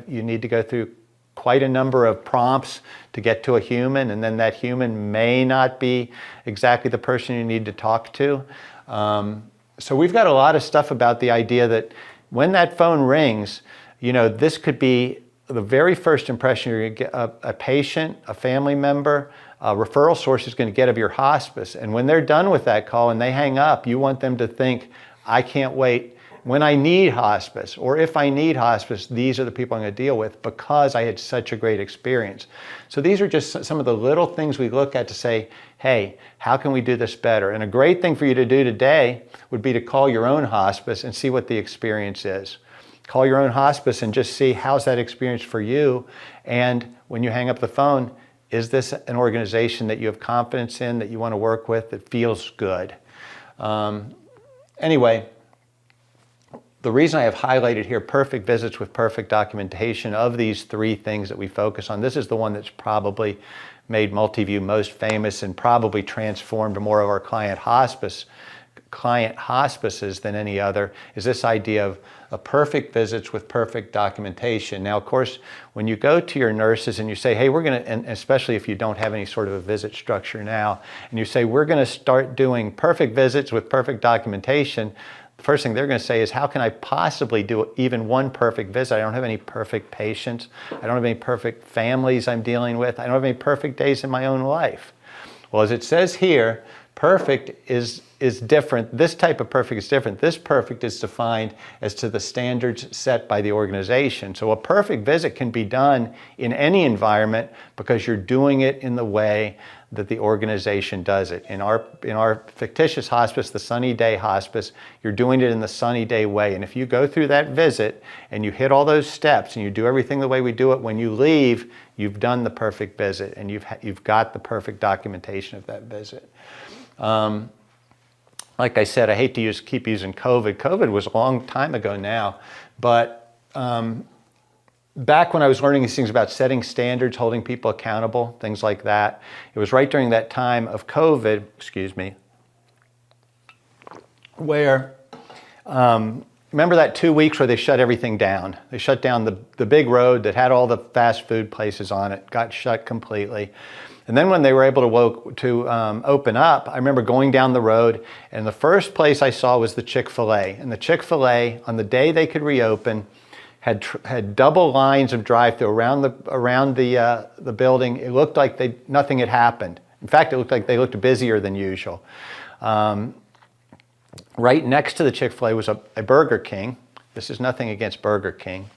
you need to go through quite a number of prompts to get to a human, and then that human may not be exactly the person you need to talk to. So we've got a lot of stuff about the idea that when that phone rings, this could be the very first impression you're going to get a patient, a family member, a referral source is going to get of your hospice. And when they're done with that call and they hang up, you want them to think, I can't wait. When I need hospice, or if I need hospice, these are the people I'm going to deal with because I had such a great experience. So these are just some of the little things we look at to say, hey, how can we do this better? And a great thing for you to do today would be to call your own hospice and see what the experience is. Call your own hospice and just see how's that experience for you. And when you hang up the phone, is this an organization that you have confidence in, that you want to work with, that feels good? Anyway, the reason I have highlighted here perfect visits with perfect documentation of these 3 things that we focus on, this is the one that's probably made Multiview most famous and probably transformed more of our client hospices than any other, is this idea of a perfect visits with perfect documentation. Now, of course, when you go to your nurses and you say, hey, we're going to, and especially if you don't have any sort of a visit structure now, and you say, we're going to start doing perfect visits with perfect documentation, the first thing they're going to say is, how can I possibly do even one perfect visit? I don't have any perfect patients. I don't have any perfect families I'm dealing with. I don't have any perfect days in my own life. Well, as it says here, perfect is different. This type of perfect is different. This perfect is defined as to the standards set by the organization. So a perfect visit can be done in any environment because you're doing it in the way that the organization does it. In our fictitious hospice, the Sunny Day Hospice, you're doing it in the Sunny Day way. And if you go through that visit and you hit all those steps and you do everything the way we do it, when you leave, you've done the perfect visit and you've got the perfect documentation of that visit. Like I said, I hate to keep using COVID. COVID was a long time ago now, but back when I was learning these things about setting standards, holding people accountable, things like that, it was right during that time of COVID, where, remember that 2 weeks where they shut everything down? They shut down the big road that had all the fast food places on it, got shut completely. And then when they were able to open up, I remember going down the road, and the first place I saw was the Chick-fil-A. And the Chick-fil-A, on the day they could reopen, had double lines of drive-through around the building. It looked like nothing had happened. In fact, it looked like they looked busier than usual. Right next to the Chick-fil-A was a Burger King. This is nothing against Burger King,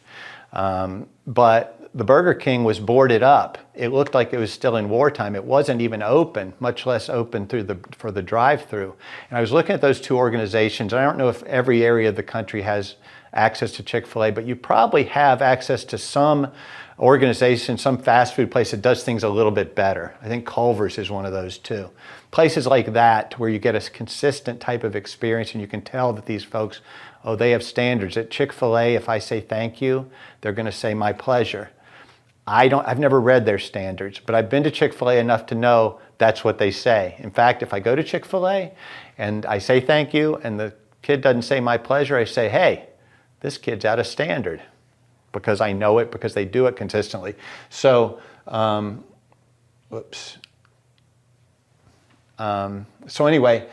but the Burger King was boarded up. It looked like it was still in wartime. It wasn't even open, much less open for the drive-through. And I was looking at those 2 organizations. I don't know if every area of the country has access to Chick-fil-A, but you probably have access to some organization, some fast food place that does things a little bit better. I think Culver's is one of those too. Places like that where you get a consistent type of experience and you can tell that these folks, oh, they have standards. At Chick-fil-A, if I say thank you, they're going to say my pleasure. I've never read their standards, but I've been to Chick-fil-A enough to know that's what they say. In fact, if I go to Chick-fil-A and I say thank you and the kid doesn't say my pleasure, I say, hey, this kid's out of standard because I know it, because they do it consistently. So, so anyway,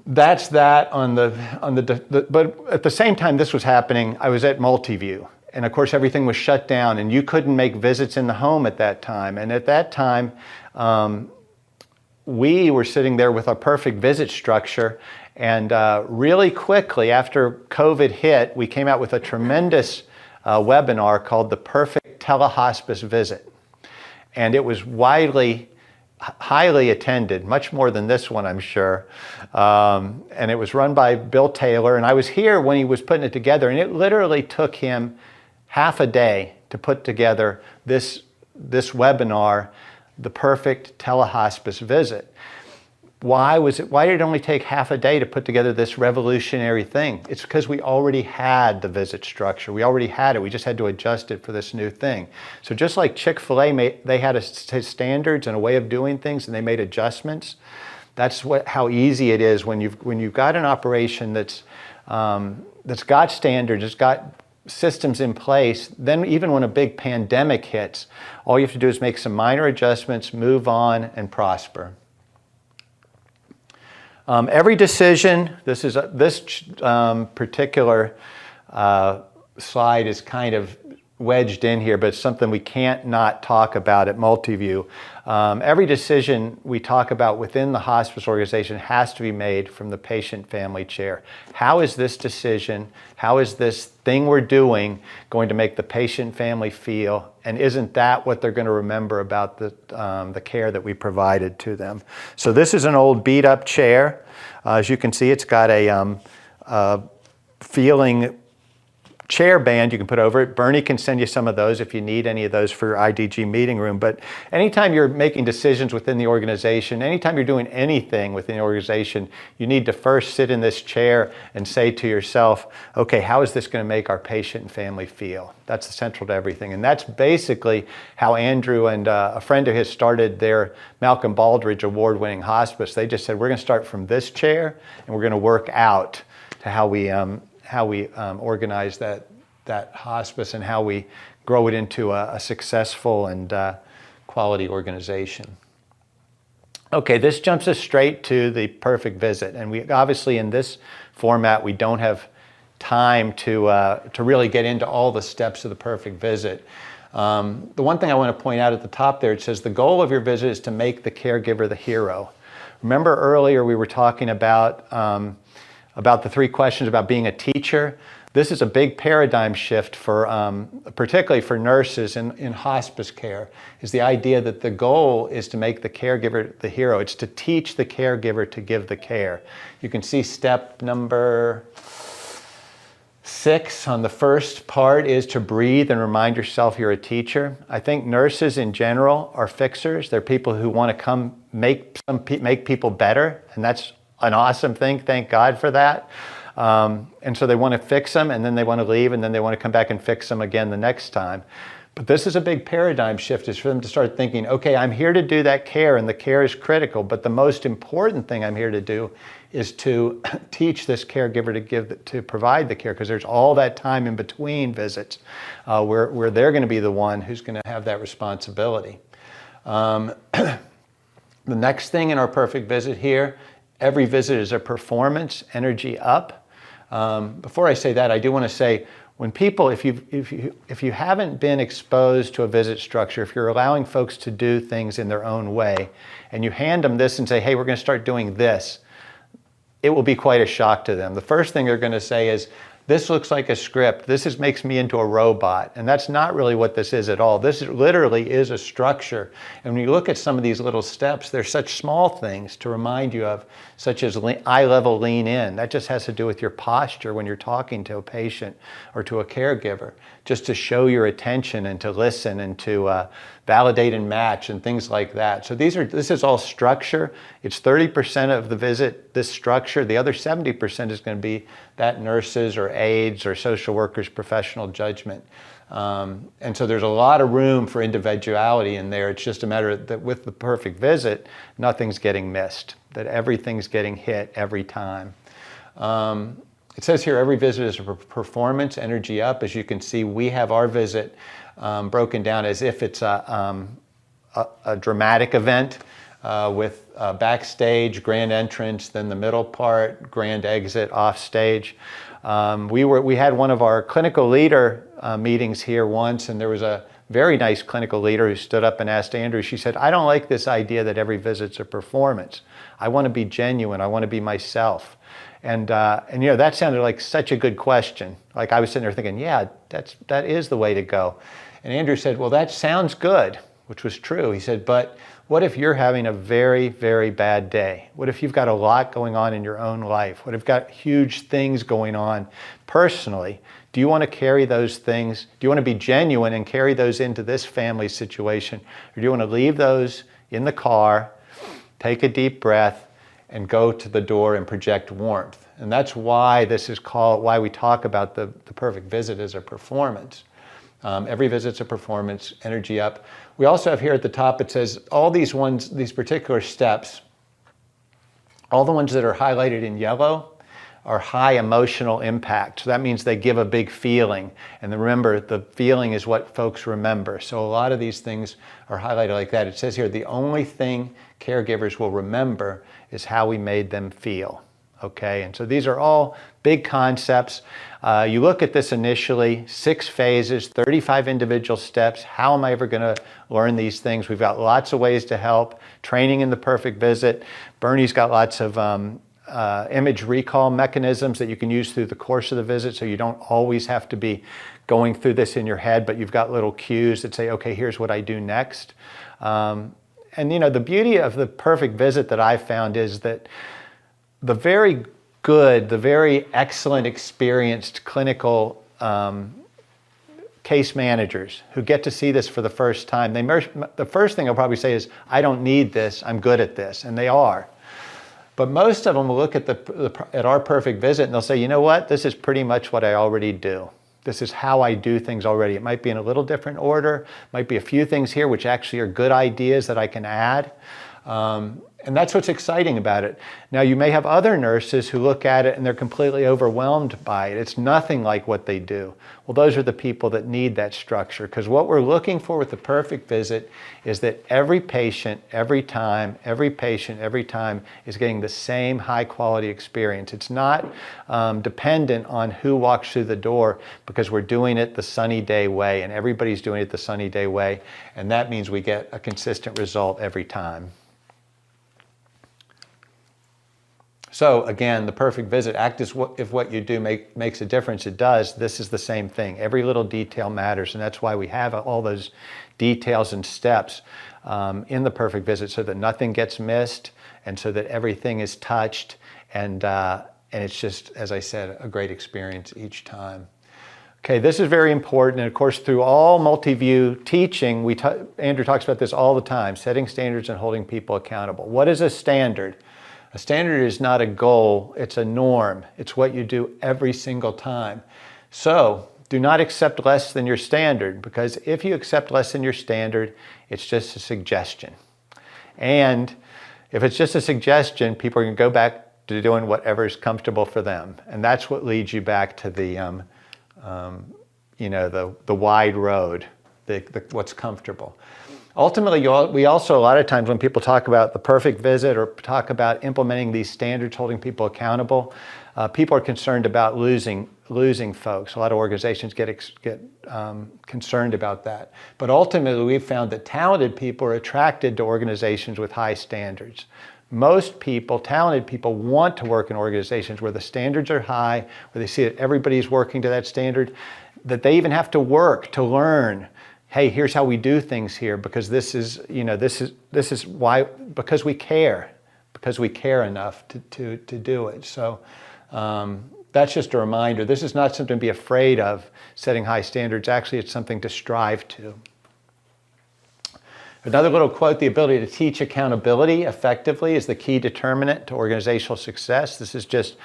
that's that on the but at the same time this was happening, I was at Multiview. And of course, everything was shut down and you couldn't make visits in the home at that time. And at that time, we were sitting there with a perfect visit structure. And really quickly after COVID hit, we came out with a tremendous webinar called The Perfect Telehospice Visit. And it was highly attended, much more than this one, I'm sure. And it was run by Bill Taylor. And I was here when he was putting it together. And it literally took him half a day to put together this webinar, The Perfect Telehospice Visit. Why did it only take half a day to put together this revolutionary thing? It's because we already had the visit structure. We already had it. We just had to adjust it for this new thing. So just like Chick-fil-A, they had standards and a way of doing things, and they made adjustments. That's how easy it is when you've got an operation that's got standards, it's got systems in place. Then even when a big pandemic hits, all you have to do is make some minor adjustments, move on, and prosper. Every decision, this particular slide is kind of wedged in here, but it's something we can't not talk about at Multiview. Every decision we talk about within the hospice organization has to be made from the patient-family chair. How is this decision, how is this thing we're doing going to make the patient-family feel, and isn't that what they're going to remember about the care that we provided to them? So this is an old beat-up chair. As you can see, it's got a feeling chair band you can put over it. Bernie can send you some of those if you need any of those for your IDG meeting room. But anytime you're making decisions within the organization, anytime you're doing anything within the organization, you need to first sit in this chair and say to yourself, okay, how is this going to make our patient and family feel? That's central to everything. And that's basically how Andrew and a friend of his started their Malcolm Baldrige award-winning hospice. They just said, we're going to start from this chair and we're going to work out to how we organize that hospice and how we grow it into a successful and quality organization. Okay, this jumps us straight to the perfect visit. And we obviously in this format, we don't have time to really get into all the steps of the perfect visit. The one thing I want to point out at the top there, it says the goal of your visit is to make the caregiver the hero. Remember earlier we were talking about the three questions about being a teacher. This is a big paradigm shift for, particularly for nurses in hospice care, is the idea that the goal is to make the caregiver the hero. It's to teach the caregiver to give the care. You can see step number 6 on the first part is to breathe and remind yourself you're a teacher. I think nurses in general are fixers. They're people who want to come make people better, and that's an awesome thing. Thank God for that. And so they want to fix them, and then they want to leave, and then they want to come back and fix them again the next time. But this is a big paradigm shift, is for them to start thinking, okay, I'm here to do that care, and the care is critical, but the most important thing I'm here to do is to teach this caregiver to provide the care, because there's all that time in between visits where they're going to be the one who's going to have that responsibility. The next thing in our perfect visit here, every visit is a performance, energy up. Before I say that, I do want to say, when people, if you haven't been exposed to a visit structure, if you're allowing folks to do things in their own way, and you hand them this and say, hey, we're going to start doing this, it will be quite a shock to them. The first thing they're going to say is, this looks like a script. This makes me into a robot. And that's not really what this is at all. This literally is a structure. And when you look at some of these little steps, they're such small things to remind you of, such as eye level lean in. That just has to do with your posture when you're talking to a patient or to a caregiver, just to show your attention and to listen and to validate and match and things like that. So this is all structure. It's 30% of the visit, this structure. The other 70% is going to be that nurses or aides or social workers' professional judgment. And so there's a lot of room for individuality in there. It's just a matter that with the perfect visit, nothing's getting missed, that everything's getting hit every time. It says here every visit is a performance, energy up. As you can see, we have our visit broken down as if it's a dramatic event with backstage, grand entrance, then the middle part, grand exit, off stage. We had one of our clinical leader meetings here once, and there was a very nice clinical leader who stood up and asked Andrew, she said, I don't like this idea that every visit's a performance. I want to be genuine. I want to be myself. And you know, that sounded like such a good question. Like I was sitting there thinking, yeah, that is the way to go. And Andrew said, well, that sounds good, which was true. He said, but what if you're having a very, very bad day? What if you've got a lot going on in your own life? What if you've got huge things going on personally? Do you want to carry those things? Do you want to be genuine and carry those into this family situation? Or do you want to leave those in the car, take a deep breath, and go to the door and project warmth? And that's why this is called, why we talk about the perfect visit as a performance. Every visit's a performance, energy up. We also have here at the top, it says all these particular steps, all the ones that are highlighted in yellow are high emotional impact. So that means they give a big feeling. And then remember, the feeling is what folks remember. So a lot of these things are highlighted like that. It says here, the only thing caregivers will remember is how we made them feel. Okay, and so these are all big concepts. You look at this initially, 6 phases, 35 individual steps. How am I ever going to learn these things? We've got lots of ways to help. Training in the perfect visit. Bernie's got lots of image recall mechanisms that you can use through the course of the visit, so you don't always have to be going through this in your head, but you've got little cues that say, okay, here's what I do next. And you know, the beauty of the perfect visit that I found is that the very good, the very excellent, experienced clinical case managers who get to see this for the first time, the first thing they'll probably say is, I don't need this, I'm good at this, and they are. But most of them will look at our perfect visit and they'll say, you know what, this is pretty much what I already do. This is how I do things already. It might be in a little different order, might be a few things here which actually are good ideas that I can add. And that's what's exciting about it. Now, you may have other nurses who look at it and they're completely overwhelmed by it. It's nothing like what they do. Well, those are the people that need that structure, because what we're looking for with the perfect visit is that every patient, every time, every patient, every time is getting the same high quality experience. It's not dependent on who walks through the door, because we're doing it the sunny day way and everybody's doing it the sunny day way. And that means we get a consistent result every time. So again, the perfect visit, act as if what you do makes a difference. It does. This is the same thing. Every little detail matters, and that's why we have all those details and steps in the perfect visit, so that nothing gets missed and so that everything is touched, and it's just, as I said, a great experience each time. Okay, this is very important, and of course through all multi-view teaching, Andrew talks about this all the time, setting standards and holding people accountable. What is a standard? A standard is not a goal, it's a norm. It's what you do every single time. So do not accept less than your standard, because if you accept less than your standard, it's just a suggestion. And if it's just a suggestion, people are going to go back to doing whatever is comfortable for them. And that's what leads you back to the, the wide road, what's comfortable. Ultimately, we also, a lot of times when people talk about the perfect visit or talk about implementing these standards, holding people accountable, people are concerned about losing folks. A lot of organizations get concerned about that. But ultimately, we've found that talented people are attracted to organizations with high standards. Most people, talented people, want to work in organizations where the standards are high, where they see that everybody's working to that standard, that they even have to work to learn. Hey, here's how we do things here, because this is why, because we care enough to do it. So that's just a reminder. This is not something to be afraid of, setting high standards. Actually, it's something to strive to. Another little quote, the ability to teach accountability effectively is the key determinant to organizational success. This is just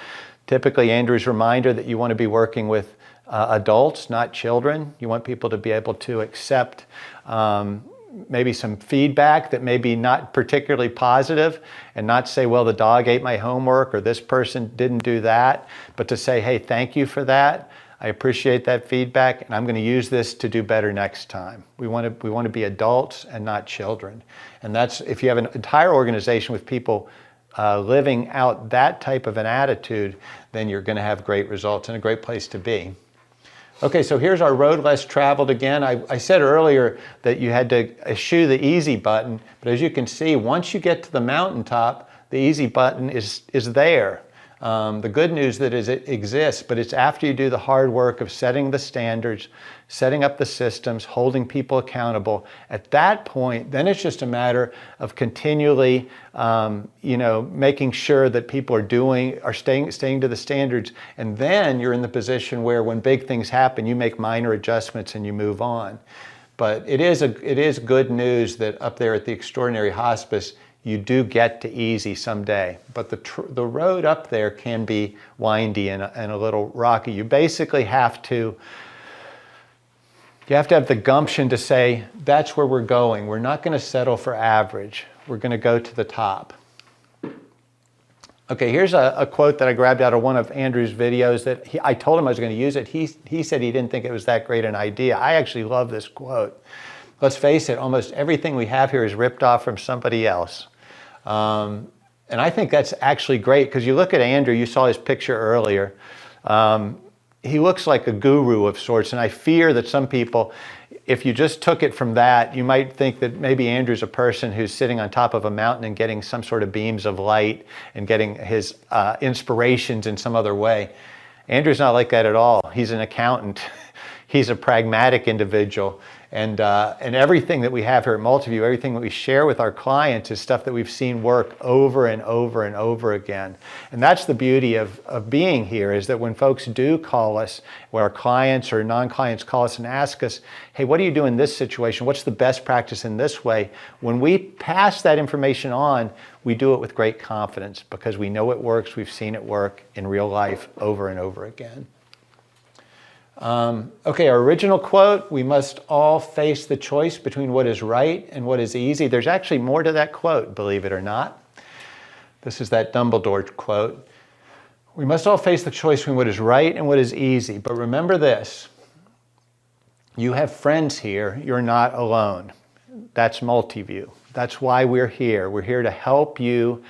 typically Andrew's reminder that you want to be working with adults, not children. You want people to be able to accept maybe some feedback that may be not particularly positive, and not say, well, the dog ate my homework or this person didn't do that, but to say, hey, thank you for that. I appreciate that feedback, and I'm going to use this to do better next time. We want to be adults and not children. And that's, if you have an entire organization with people living out that type of an attitude, then you're going to have great results and a great place to be. Okay, so here's our road less traveled again. I said earlier that you had to eschew the easy button, but as you can see, once you get to the mountaintop, the easy button is there. The good news that is it exists, but it's after you do the hard work of setting the standards, setting up the systems, holding people accountable. At that point, then it's just a matter of continually, making sure that people are staying to the standards. And then you're in the position where when big things happen, you make minor adjustments and you move on. But it is good news that up there at the Extraordinary Hospice, you do get to easy someday, but the road up there can be windy and a little rocky. You basically have to have the gumption to say, that's where we're going. We're not going to settle for average. We're going to go to the top. Okay, here's a quote that I grabbed out of one of Andrew's videos that I told him I was going to use it. He said he didn't think it was that great an idea. I actually love this quote. Let's face it, almost everything we have here is ripped off from somebody else. And I think that's actually great, because you look at Andrew, you saw his picture earlier. He looks like a guru of sorts, and I fear that some people, if you just took it from that, you might think that maybe Andrew's a person who's sitting on top of a mountain and getting some sort of beams of light and getting his inspirations in some other way. Andrew's not like that at all. He's an accountant. He's a pragmatic individual. And everything that we have here at Multiview, everything that we share with our clients is stuff that we've seen work over and over and over again. And that's the beauty of being here, is that when folks do call us, where our clients or non-clients call us and ask us, hey, what do you do in this situation? What's the best practice in this way? When we pass that information on, we do it with great confidence because we know it works. We've seen it work in real life over and over again. Okay, our original quote, we must all face the choice between what is right and what is easy. There's actually more to that quote, believe it or not. This is that Dumbledore quote. We must all face the choice between what is right and what is easy. But remember this, you have friends here, you're not alone. That's Multiview. That's why we're here. We're here to help you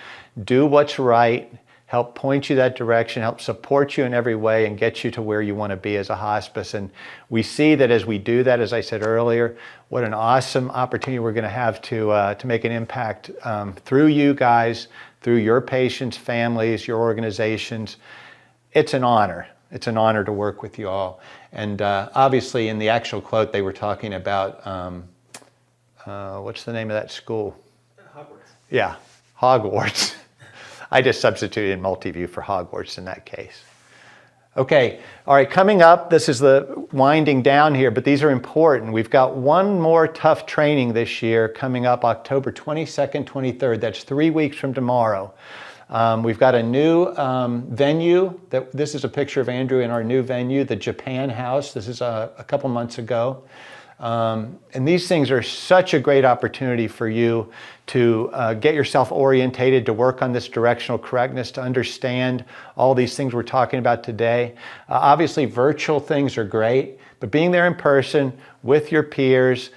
do what's right, help point you that direction, help support you in every way, and get you to where you want to be as a hospice. And we see that as we do that, as I said earlier, what an awesome opportunity we're going to have to make an impact through you guys, through your patients, families, your organizations. It's an honor. It's an honor to work with you all. And obviously in the actual quote, they were talking about, what's the name of that school? Hogwarts. Yeah, Hogwarts. I just substituted Multiview for Hogwarts in that case. Okay, all right, coming up, this is the winding down here, but these are important. We've got one more tough training this year coming up October 22nd, 23rd. That's 3 weeks from tomorrow. We've got a new venue. This is a picture of Andrew in our new venue, the Japan House. This is a couple months ago. And these things are such a great opportunity for you to get yourself orientated, to work on this directional correctness, to understand all these things we're talking about today. Obviously, virtual things are great, but being there in person with your peers,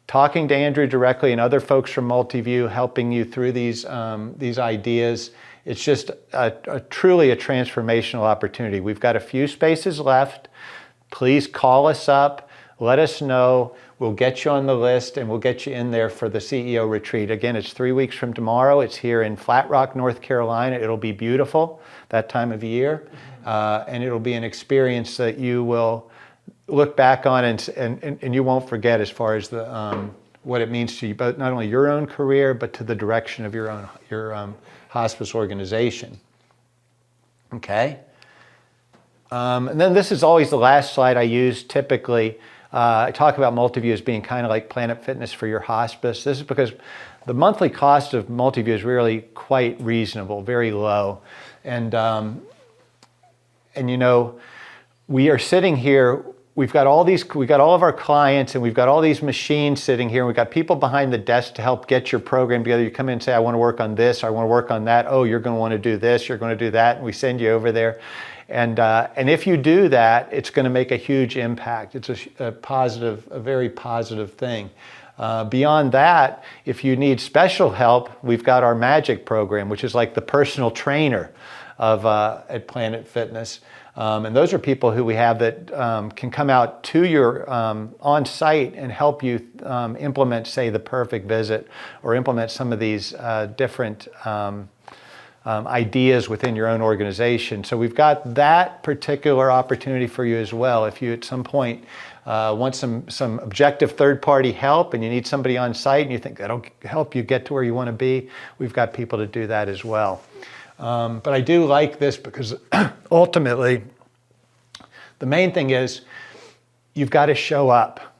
talking to Andrew directly and other folks from Multiview, helping you through these ideas, it's just truly a transformational opportunity. We've got a few spaces left. Please call us up. Let us know. We'll get you on the list and we'll get you in there for the CEO retreat. Again, it's 3 weeks from tomorrow. It's here in Flat Rock, North Carolina. It'll be beautiful that time of year. And it'll be an experience that you will look back on and you won't forget as far as the, what it means to you, but not only your own career, but to the direction of your hospice organization. Okay. And then this is always the last slide I use typically. I talk about Multiview as being kind of like Planet Fitness for your hospice. This is because the monthly cost of Multiview is really quite reasonable, very low. And you know, we are sitting here we've got all of our clients, and we've got all these machines sitting here, and we've got people behind the desk to help get your program together. You come in and say, I want to work on this, or I want to work on that. Oh, you're going to want to do this, you're going to do that, and we send you over there. And if you do that, it's going to make a huge impact. It's a very positive thing. Beyond that, if you need special help, we've got our Magic program, which is like the personal trainer at Planet Fitness. And those are people who we have that can come out to your on-site and help you implement, say, the perfect visit, or implement some of these different ideas within your own organization. So we've got that particular opportunity for you as well. If you at some point want some objective third-party help, and you need somebody on site and you think that'll help you get to where you want to be, we've got people to do that as well. But I do like this because ultimately, the main thing is you've got to show up.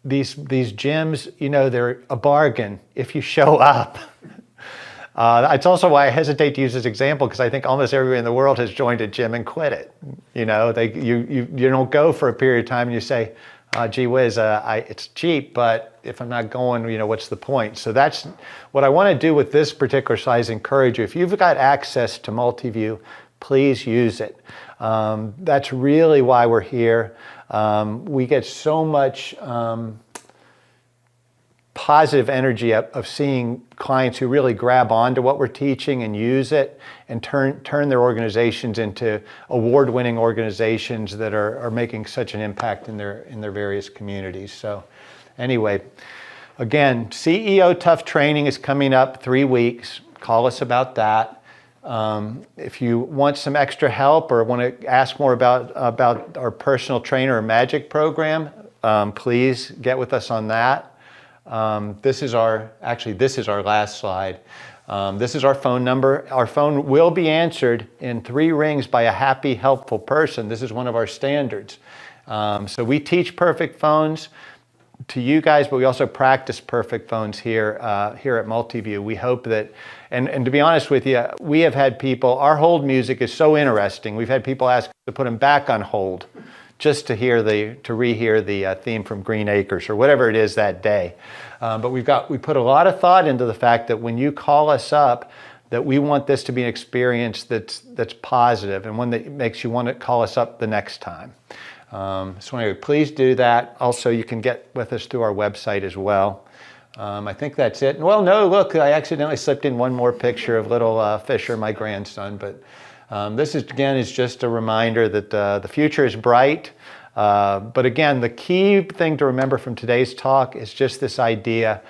These gyms, they're a bargain if you show up. It's also why I hesitate to use this example, because I think almost everybody in the world has joined a gym and quit it. You don't go for a period of time and you say, gee whiz, it's cheap, but if I'm not going, what's the point? So that's what I want to do with this particular slide, is encourage you. If you've got access to Multiview, please use it. That's really why we're here. We get so much positive energy of seeing clients who really grab onto what we're teaching and use it, and turn their organizations into award-winning organizations that are making such an impact in their various communities. So anyway, again, CEO Tough Training is coming up 3 weeks. Call us about that. If you want some extra help or want to ask more about our personal trainer or Magic program, please get with us on that. This is our last slide. This is our phone number. Our phone will be answered in 3 rings by a happy, helpful person. This is one of our standards. So we teach perfect phones to you guys, but we also practice perfect phones here at Multiview. We hope that, and to be honest with you, we have had people, our hold music is so interesting. We've had people ask to put them back on hold just to rehear the theme from Green Acres or whatever it is that day. But we put a lot of thought into the fact that when you call us up, that we want this to be an experience that's positive, and one that makes you want to call us up the next time. So anyway, please do that. Also, you can get with us through our website as well. I think that's it. Well, no, look, I accidentally slipped in one more picture of little Fischer, my grandson, but this is just a reminder that the future is bright. But again, the key thing to remember from today's talk is just this idea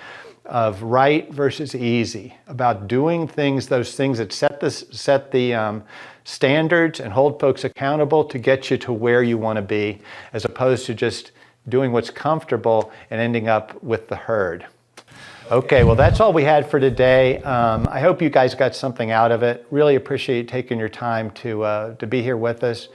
of right versus easy, about doing those things that set the standards and hold folks accountable to get you to where you want to be, as opposed to just doing what's comfortable and ending up with the herd. Okay, well, that's all we had for today. I hope you guys got something out of it. Really appreciate you taking your time to be here with us.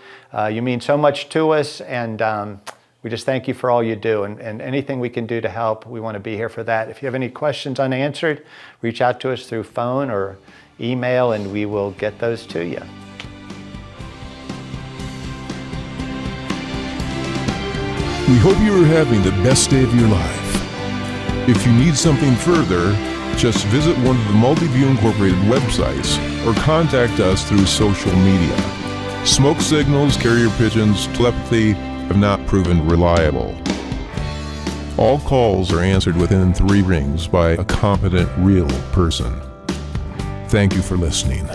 You mean so much to us, and we just thank you for all you do. And anything we can do to help, we want to be here for that. If you have any questions unanswered, reach out to us through phone or email, and we will get those to you. We hope you are having the best day of your life. If you need something further, just visit one of the Multiview Incorporated websites or contact us through social media. Smoke signals, carrier pigeons, telepathy have not proven reliable. All calls are answered within 3 rings by a competent, real person. Thank you for listening.